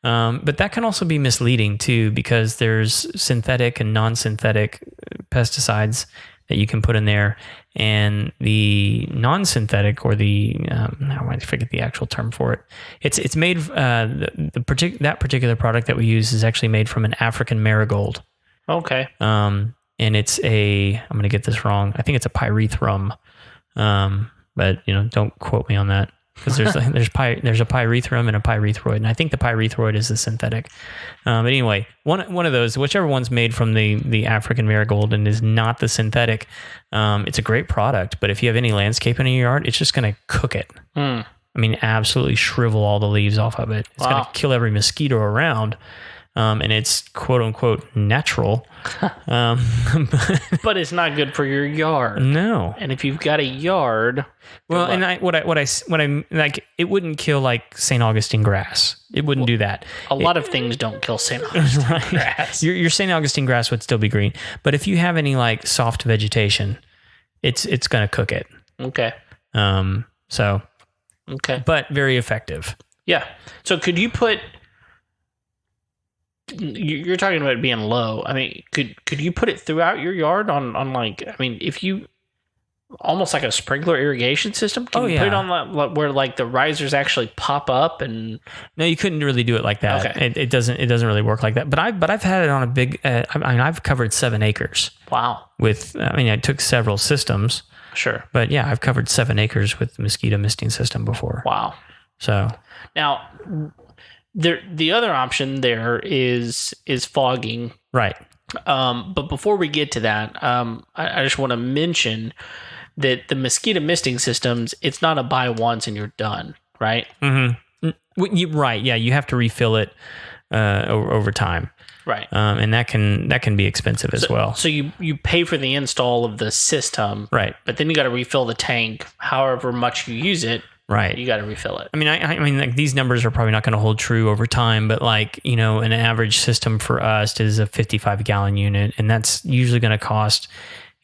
But that can also be misleading too, because there's synthetic and non-synthetic pesticides that you can put in there. And the non-synthetic, or I forget the actual term for it. It's made that particular product that we use is actually made from an African marigold. Okay. And it's I'm going to get this wrong. I think it's a pyrethrum. But don't quote me on that, because there's a pyrethrum and a pyrethroid, and I think the pyrethroid is the synthetic. But anyway, one of those, whichever one's made from the African marigold and is not the synthetic, it's a great product. But if you have any landscaping in your yard, it's just going to cook it. I mean, absolutely shrivel all the leaves off of it. It's going to kill every mosquito around. And it's quote unquote natural. But it's not good for your yard. No. And if you've got a yard, well, and what I like, it wouldn't kill like St. Augustine grass. It wouldn't do that. A lot of things don't kill St. Augustine grass. Your St. Augustine grass would still be green, but if you have any like soft vegetation, it's going to cook it. Okay. Okay. But very effective. Yeah. So could you put? You're talking about it being low. I mean, could you put it throughout your yard on like? I mean, if you almost like a sprinkler irrigation system. Can you put it on where like the risers actually pop up? And no, you couldn't really do it like that. Okay. It doesn't really work like that. But I've had it on a big. I've covered 7 acres. Wow. I took several systems. Sure. But yeah, I've covered 7 acres with the mosquito misting system before. Wow. So now. The other option there is fogging. Right. But before we get to that, I just want to mention that the mosquito misting systems, it's not a buy once and you're done, right? Mm-hmm. Right. Yeah, you have to refill it over time. Right. And that can be expensive as well. So you pay for the install of the system. Right. But then you got to refill the tank however much you use it. Right. You got to refill it. I mean, like these numbers are probably not going to hold true over time, but like, an average system for us is a 55 gallon unit. And that's usually going to cost,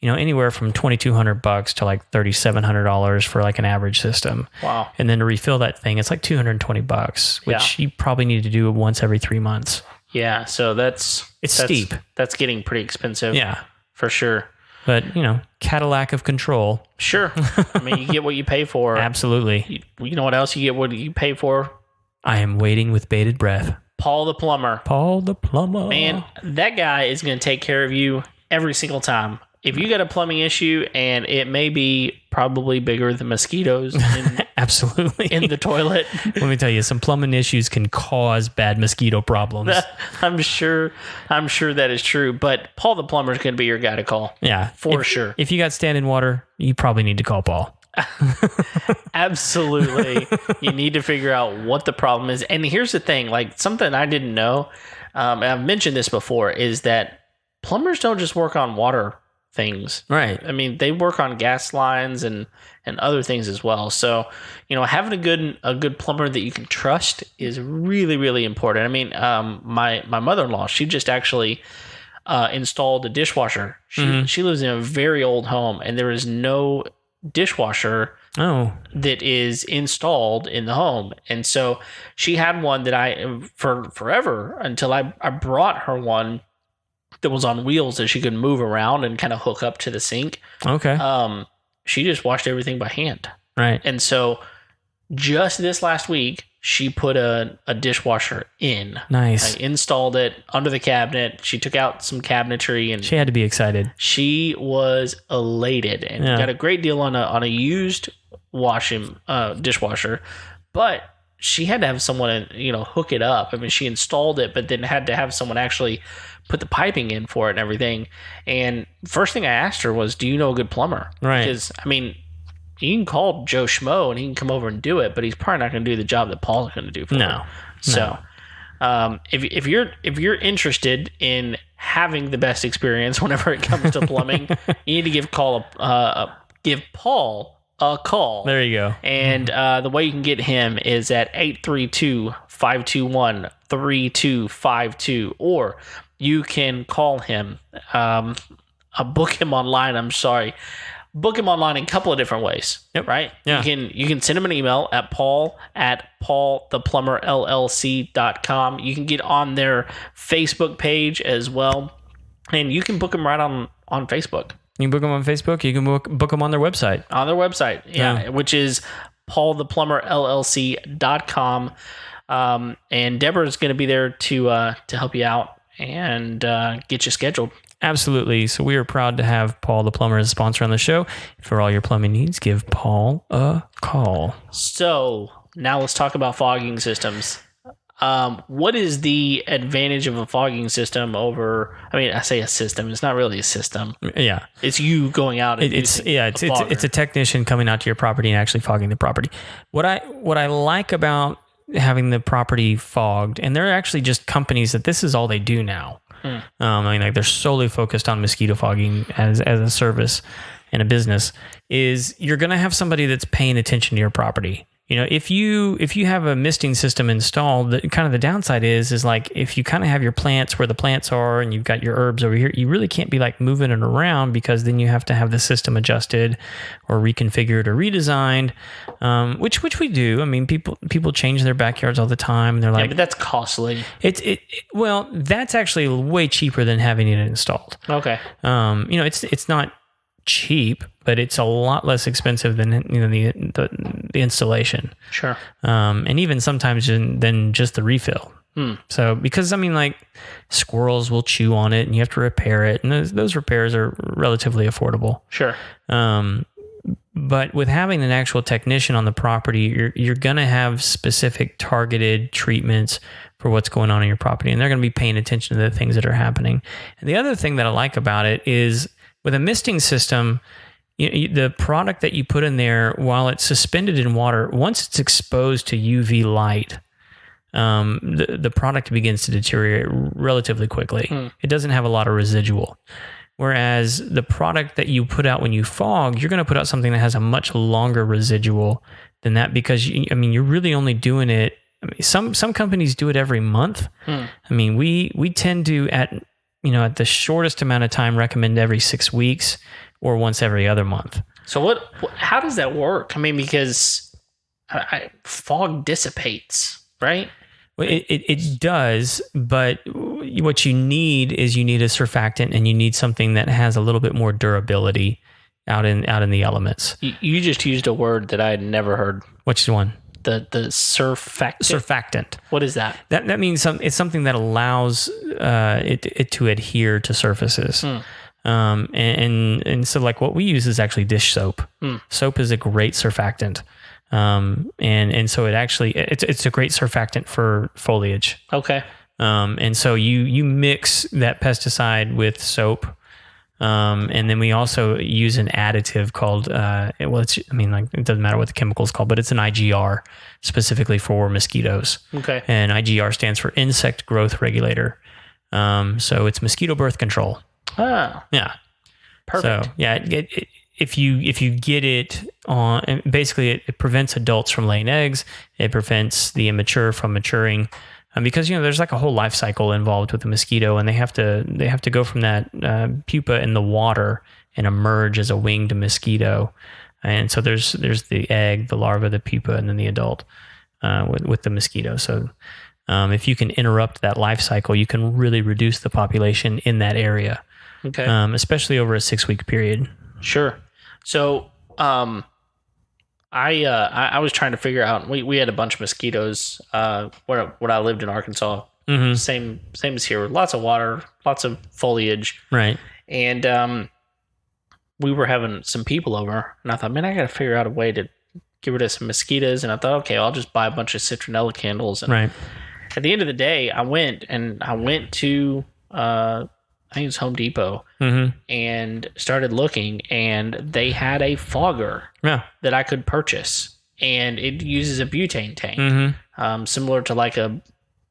anywhere from $2,200 to like $3,700 for like an average system. Wow. And then to refill that thing, it's like $220, which you probably need to do once every 3 months. Yeah. So that's steep. That's getting pretty expensive. Yeah. For sure. But, Cadillac of control. Sure. I mean, you get what you pay for. Absolutely. You know what else? You get what you pay for? I am waiting with bated breath. Paul the plumber. Paul the plumber. Man, that guy is going to take care of you every single time. If you got a plumbing issue, and it may be probably bigger than mosquitoes absolutely in the toilet. Let me tell you, some plumbing issues can cause bad mosquito problems. I'm sure that is true. But Paul the plumber is going to be your guy to call. Yeah, for sure. If you got standing water, you probably need to call Paul. Absolutely. You need to figure out what the problem is. And here's the thing, like something I didn't know, and I've mentioned this before, is that plumbers don't just work on water things. Right. I mean, they work on gas lines and other things as well. So, having a good plumber that you can trust is really, really important. I mean, my mother-in-law, she just actually installed a dishwasher. She lives in a very old home, and there is no dishwasher that is installed in the home. And so she had one that for forever until I brought her one that was on wheels that she could move around and kind of hook up to the sink. Okay. She just washed everything by hand. Right. And so just this last week, she put a dishwasher in. Nice. I installed it under the cabinet. She took out some cabinetry, and she had to be excited. She was elated and got a great deal on a used dishwasher, but she had to have someone, hook it up. I mean, she installed it, but then had to have someone actually put the piping in for it and everything. And first thing I asked her was, "Do you know a good plumber?" Right. Because you can call Joe Schmo and he can come over and do it, but he's probably not going to do the job that Paul's going to do for her. So, if you're interested in having the best experience whenever it comes to plumbing, you need to give Paul a call. There you go. And the way you can get him is at 832-521-3252, or you can call him, book him online. Book him online in a couple of different ways. Yep. Right? Yeah. You can send him an email at paultheplumberllc.com. You can get on their Facebook page as well. And you can book him right on Facebook. You can book them on Facebook. You can book them on their website. On their website, which is paultheplumberllc.com. And Deborah's going to be there to help you out and get you scheduled. Absolutely. So we are proud to have Paul the Plumber as a sponsor on the show. For all your plumbing needs, give Paul a call. So now let's talk about fogging systems. What is the advantage of a fogging system over? I mean, I say a system. It's not really a system. Yeah, it's you going out. And it's a technician coming out to your property and actually fogging the property. What I like about having the property fogged, and they're actually just companies that this is all they do now. They're solely focused on mosquito fogging as a service and a business. Is you're going to have somebody that's paying attention to your property. If you have a misting system installed, the downside is like if you kind of have your plants where the plants are and you've got your herbs over here, you really can't be like moving it around because then you have to have the system adjusted or reconfigured or redesigned, which we do. I mean, people change their backyards all the time, and they're like, but that's costly. Well, that's actually way cheaper than having it installed. Okay. It's not cheap, but it's a lot less expensive than the installation. Sure. And even sometimes than just the refill. So because squirrels will chew on it and you have to repair it, and those repairs are relatively affordable. Sure. But with having an actual technician on the property, you're going to have specific targeted treatments for what's going on in your property, and they're going to be paying attention to the things that are happening. And the other thing that I like about it is with a misting system, the product that you put in there, while it's suspended in water, once it's exposed to UV light, the product begins to deteriorate relatively quickly. It doesn't have a lot of residual. Whereas the product that you put out when you fog, you're going to put out something that has a much longer residual than that, because you're really only doing it. Some companies do it every month. We tend to at the shortest amount of time recommend every 6 weeks or once every other month. So how does that work? Because fog dissipates, right? Well, it does, but what you need is a surfactant, and you need something that has a little bit more durability out in the elements. You just used a word that I had never heard. Which one? The surfactant. Surfactant. What is that? That means it's something that allows it to adhere to surfaces. And so like what we use is actually dish soap. Soap is a great surfactant. And so it's a great surfactant for foliage. Okay. And so you mix that pesticide with soap. And then we also use an additive called, it doesn't matter what the chemical is called, but it's an IGR specifically for mosquitoes. Okay. And IGR stands for insect growth regulator. So it's mosquito birth control. Oh. Yeah. Perfect. So yeah, if you get it on, basically it prevents adults from laying eggs. It prevents the immature from maturing. because there's like a whole life cycle involved with the mosquito, and they have to go from that pupa in the water and emerge as a winged mosquito. And so there's the egg, the larva, the pupa, and then the adult with the mosquito. So if you can interrupt that life cycle, you can really reduce the population in that area. Okay. Especially over a 6-week period. Sure. So I was trying to figure out. We had a bunch of mosquitoes where I lived in Arkansas. Mm-hmm. Same as here. Lots of water, lots of foliage. Right. And we were having some people over, and I thought, man, I got to figure out a way to get rid of some mosquitoes. And I thought, okay, I'll just buy a bunch of citronella candles. And right. At the end of the day, I went to I think it was Home Depot, mm-hmm. and started looking, and they had a fogger that I could purchase, and it uses a butane tank, mm-hmm. Similar to like a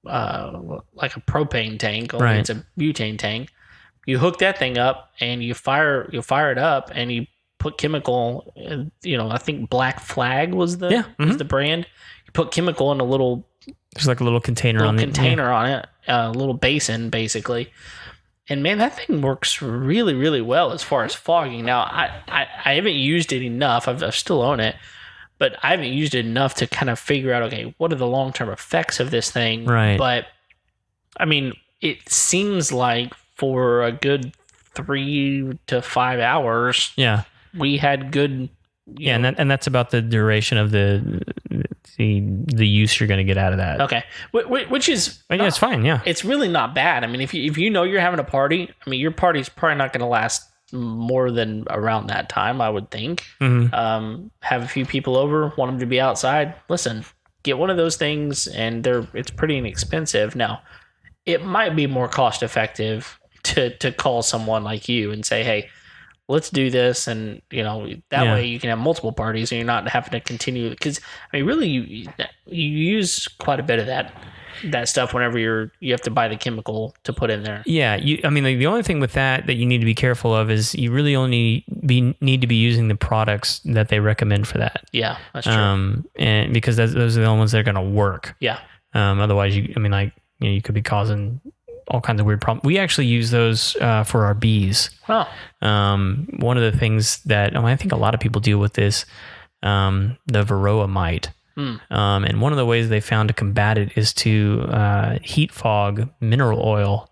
propane tank, only it's a butane tank. You hook that thing up, and you fire it up, and you put chemical. I think Black Flag was the brand. You put chemical in a little. There's like a little container on it, a little basin, basically. And man, that thing works really, really well as far as fogging. Now, I haven't used it enough. I still own it, but I haven't used it enough to kind of figure out, okay, what are the long-term effects of this thing? Right. But, I mean, it seems like for a good 3 to 5 hours, we had good... and that's about the duration of the use you're going to get out of that. Okay, which is it's fine. Yeah, it's really not bad. I mean, if you know you're having a party, I mean, your party's probably not going to last more than around that time, I would think. Mm-hmm. Have a few people over, want them to be outside. Listen, get one of those things, and it's pretty inexpensive. Now, it might be more cost effective to call someone like you and say, hey, let's do this, and that way you can have multiple parties, and you're not having to continue. Because I mean, really, you use quite a bit of that stuff whenever you have to buy the chemical to put in there. Yeah, I mean, the only thing with that you need to be careful of is you really only need to be using the products that they recommend for that. Yeah, that's true. And because those are the only ones that are going to work. Yeah. Otherwise, you could be causing all kinds of weird problems. We actually use those for our bees. Oh. One of the things that I think a lot of people deal with is the varroa mite. And one of the ways they found to combat it is to heat fog mineral oil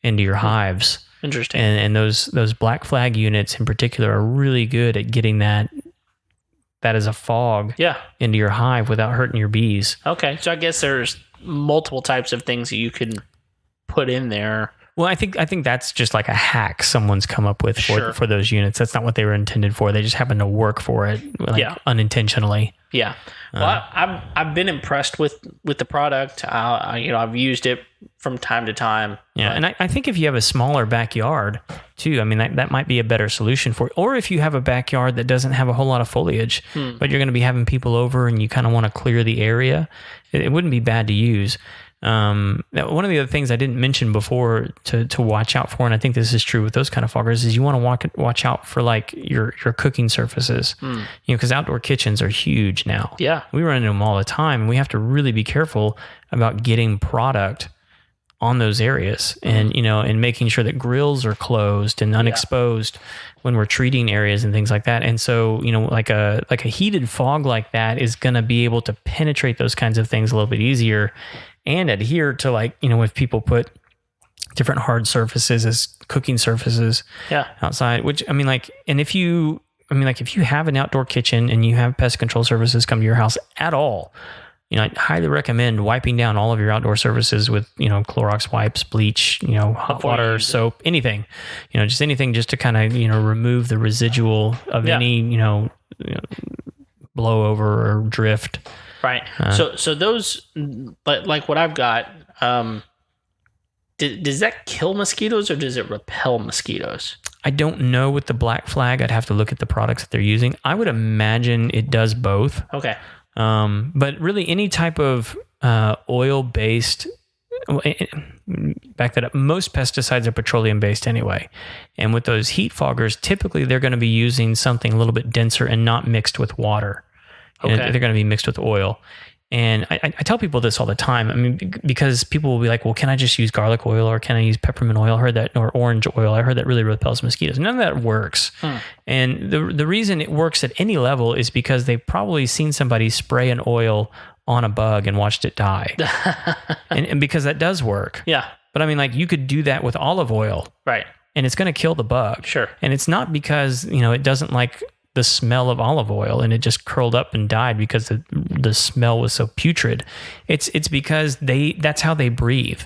into your hives. Interesting. And those Black Flag units in particular are really good at getting that as a fog into your hive without hurting your bees. Okay, so I guess there's multiple types of things that you can put in there. Well, I think that's just like a hack someone's come up with for those units. That's not what they were intended for. They just happen to work for it, unintentionally. Yeah. Well, I've been impressed with the product. I've used it from time to time. Yeah, and I think if you have a smaller backyard too, I mean that might be a better solution for it. Or if you have a backyard that doesn't have a whole lot of foliage, but you're going to be having people over and you kind of want to clear the area, it wouldn't be bad to use. One of the other things I didn't mention before to watch out for, and I think this is true with those kind of foggers, is you want to watch out for like your cooking surfaces, because outdoor kitchens are huge now. Yeah, we run into them all the time, and we have to really be careful about getting product on those areas, and and making sure that grills are closed and unexposed when we're treating areas and things like that. And so like a heated fog like that is going to be able to penetrate those kinds of things a little bit easier. And adhere to if people put different hard surfaces as cooking surfaces outside, which if you have an outdoor kitchen and you have pest control services come to your house at all, I highly recommend wiping down all of your outdoor surfaces with, Clorox wipes, bleach, hot water, soap, anything, just anything just to kind of, remove the residual of any, blowover or drift. Right. So those, like what I've got, does that kill mosquitoes or does it repel mosquitoes? I don't know with the Black Flag. I'd have to look at the products that they're using. I would imagine it does both. Okay. But really any type of oil-based, back that up, most pesticides are petroleum-based anyway. And with those heat foggers, typically they're going to be using something a little bit denser and not mixed with water. Okay. They're going to be mixed with oil. And I tell people this all the time. I mean, because people will be like, well, can I just use garlic oil or can I use peppermint oil? I heard that, or orange oil. I heard that really repels mosquitoes. None of that works. And the reason it works at any level is because they've probably seen somebody spray an oil on a bug and watched it die. and because that does work. Yeah. But I mean, like, you could do that with olive oil. Right. And it's going to kill the bug. Sure. And it's not because, it doesn't like the smell of olive oil and it just curled up and died because the smell was so putrid. It's because that's how they breathe.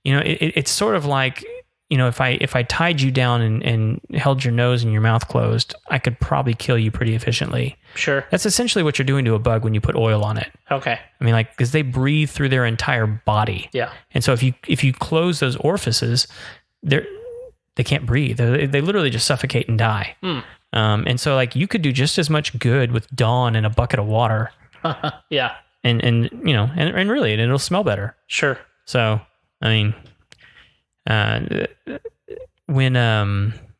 It's sort of like, if I tied you down and held your nose and your mouth closed, I could probably kill you pretty efficiently. Sure. That's essentially what you're doing to a bug when you put oil on it. Okay. I mean, like, because they breathe through their entire body. Yeah. And so if you close those orifices, they can't breathe. They literally just suffocate and die. And so, like, you could do just as much good with Dawn in a bucket of water. Yeah. And really, it'll smell better. Sure. So, I mean, when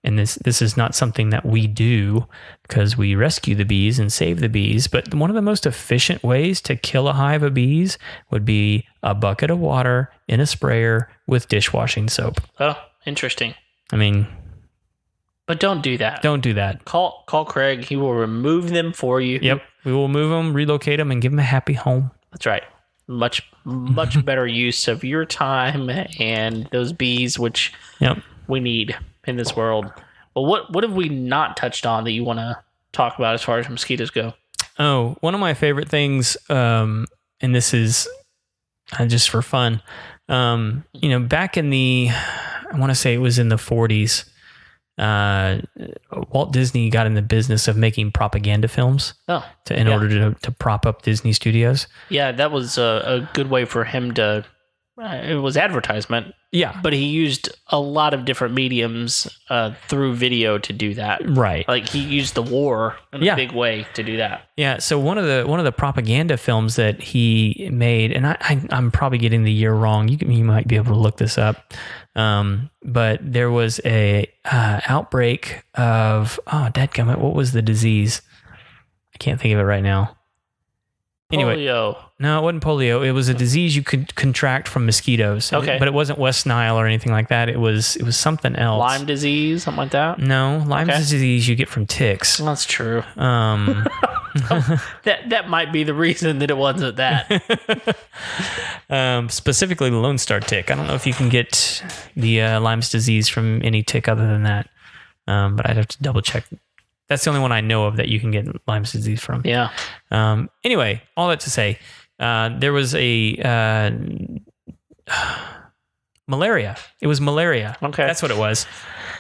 and this is not something that we do because we rescue the bees and save the bees, but one of the most efficient ways to kill a hive of bees would be a bucket of water in a sprayer with dishwashing soap. Oh, interesting. I mean, but don't do that. Don't do that. Call Craig. He will remove them for you. Yep. We will move them, relocate them, and give them a happy home. That's right. Much better use of your time and those bees, which we need in this world. Well, what have we not touched on that you want to talk about as far as mosquitoes go? Oh, one of my favorite things, and this is just for fun. Back in I want to say it was in the 40s, Walt Disney got in the business of making propaganda films in order to prop up Disney Studios. Yeah, that was a good way for him to... it was advertisement. Yeah. But he used a lot of different mediums through video to do that. Right. Like, he used the war in a big way to do that. Yeah. So one of the propaganda films that he made, and I'm probably getting the year wrong. You might be able to look this up. But there was a outbreak of dadgummit, what was the disease? I can't think of it right now. Anyway, polio. No, it wasn't polio. It was a disease you could contract from mosquitoes. Okay. But it wasn't West Nile or anything like that. It was something else. Lyme disease, something like that? No, Lyme disease you get from ticks. That's true. That might be the reason that it wasn't that. Specifically the Lone Star tick. I don't know if you can get the Lyme's disease from any tick other than that. But I'd have to double check. That's the only one I know of that you can get Lyme's disease from. Yeah. Anyway, all that to say, there was a malaria. It was malaria. Okay. That's what it was.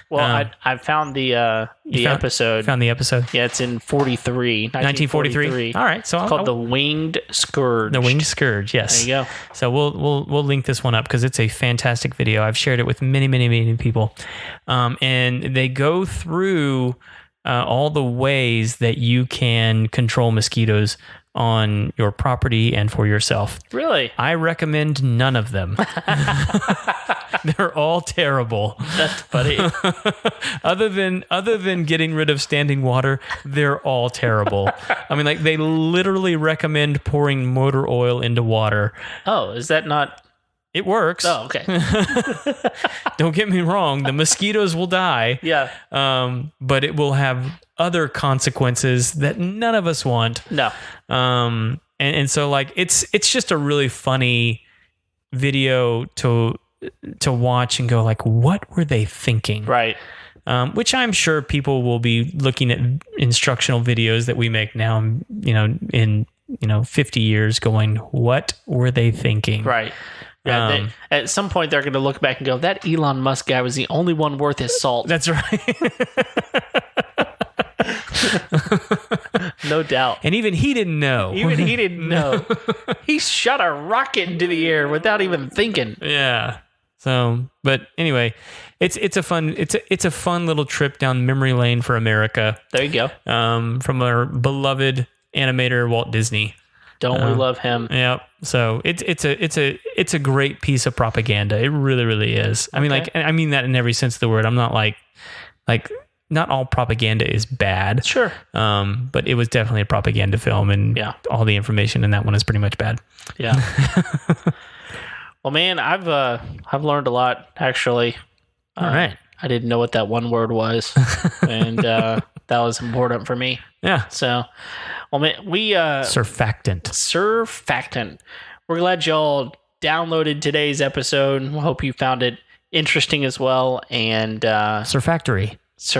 Well, I found the episode. Found the episode? Yeah, it's in 1943. All right. So it's called The Winged Scourge. The Winged Scourge, yes. There you go. So we'll link this one up because it's a fantastic video. I've shared it with many, many, many people. And they go through all the ways that you can control mosquitoes on your property and for yourself. Really? I recommend none of them. They're all terrible. That's funny. Other than getting rid of standing water, they're all terrible. I mean, like, they literally recommend pouring motor oil into water. Oh, is that not... It works. Oh, okay. Don't get me wrong. The mosquitoes will die. Yeah. But it will have other consequences that none of us want. No. And so, like, it's just a really funny video to watch and go, like, what were they thinking? Right. Which I'm sure people will be looking at instructional videos that we make now, in 50 years going, what were they thinking? Right. Yeah, at some point they're going to look back and go, that Elon Musk guy was the only one worth his salt. That's right. No doubt. And even he didn't know. He shot a rocket into the air without even thinking. Yeah. So, but anyway, it's a fun little trip down memory lane for America. There you go. From our beloved animator Walt Disney. Don't we love him? Yeah. So it's a great piece of propaganda. It really, really is. I mean, like, I mean that in every sense of the word. I'm not like not all propaganda is bad. Sure. But it was definitely a propaganda film, and all the information in that one is pretty much bad. Yeah. Well, man, I've learned a lot, actually. All right. I didn't know what that one word was, and that was important for me. Yeah. So, well, man, surfactant. Surfactant. We're glad y'all downloaded today's episode. We hope you found it interesting as well. And Surfactory. Is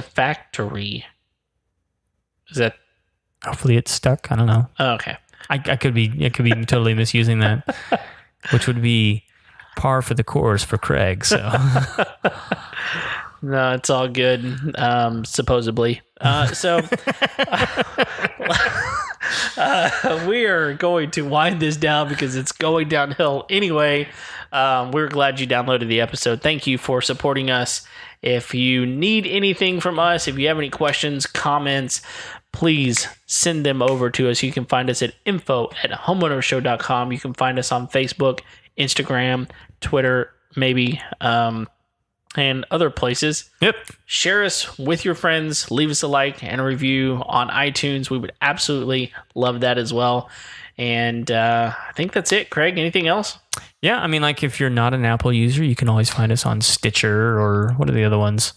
that? Hopefully it's stuck. I don't know. Oh, okay. I could be totally misusing that, which would be par for the course for Craig. So no, it's all good. Supposedly. We are going to wind this down because it's going downhill anyway. We're glad you downloaded the episode. Thank you for supporting us. If you need anything from us, if you have any questions, comments, please send them over to us. You can find us at info@homeownershow.com. You can find us on Facebook, Instagram, Twitter, maybe, and other places. Yep. Share us with your friends. Leave us a like and a review on iTunes. We would absolutely love that as well. And I think that's it. Craig, anything else? Yeah, I mean, like if you're not an Apple user, you can always find us on Stitcher or what are the other ones?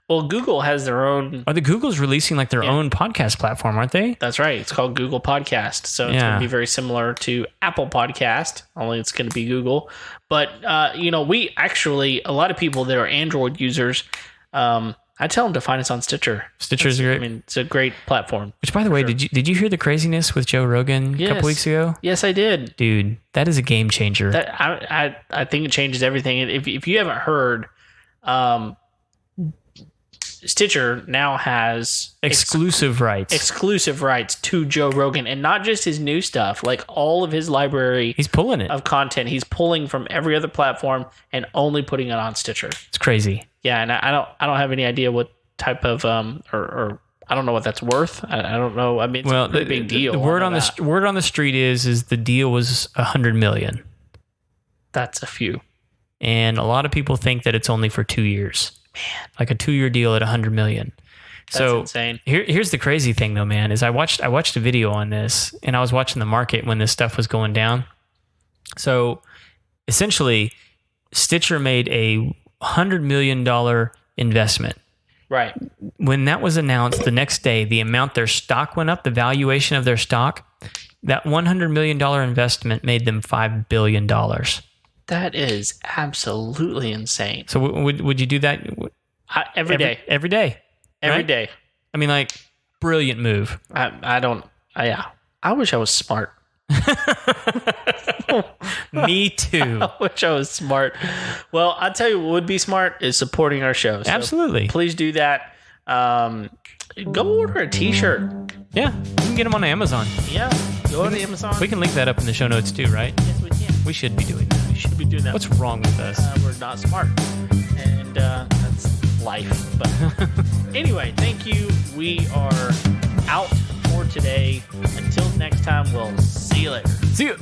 Well, Google has their own. Are the Google's releasing like their own podcast platform, aren't they? That's right. It's called Google Podcast. So it's going to be very similar to Apple Podcast, only it's going to be Google. But, we actually, a lot of people that are Android users, I tell them to find us on Stitcher. Stitcher's great. I mean, it's a great platform. Which, by the way, did you hear the craziness with Joe Rogan a couple weeks ago? Yes, I did. Dude, that is a game changer. I think it changes everything. If you haven't heard, Stitcher now has exclusive rights to Joe Rogan, and not just his new stuff, like all of his library. He's pulling it of content. He's pulling from every other platform and only putting it on Stitcher. It's crazy. Yeah, and I don't have any idea what type of or I don't know what that's worth. I don't know. I mean, it's a pretty big deal. The word on the street is the deal was $100 million. That's a few. And a lot of people think that it's only for 2 years. Man, like a 2-year deal at $100 million. That's insane. Here's the crazy thing though, man, is I watched a video on this, and I was watching the market when this stuff was going down. So essentially, Stitcher made a $100 million investment. Right. When that was announced, the next day, the amount their stock went up, the valuation of their stock, that $100 million investment made them $5 billion. That is absolutely insane. So would you do that every day? Every day. Every right? day. I mean, like, brilliant move. I wish I was smart. Me too. I wish I was smart. Well, I'll tell you what would be smart is supporting our show. So absolutely. Please do that. Go order a t-shirt. Yeah. You can get them on Amazon. Yeah. Go to Amazon. We can link that up in the show notes too, right? Yes, we can. We should be doing that. We should be doing that. What's wrong with us? We're not smart. And that's life. But anyway, thank you. We are out for today. Until next time, we'll see you later. See you.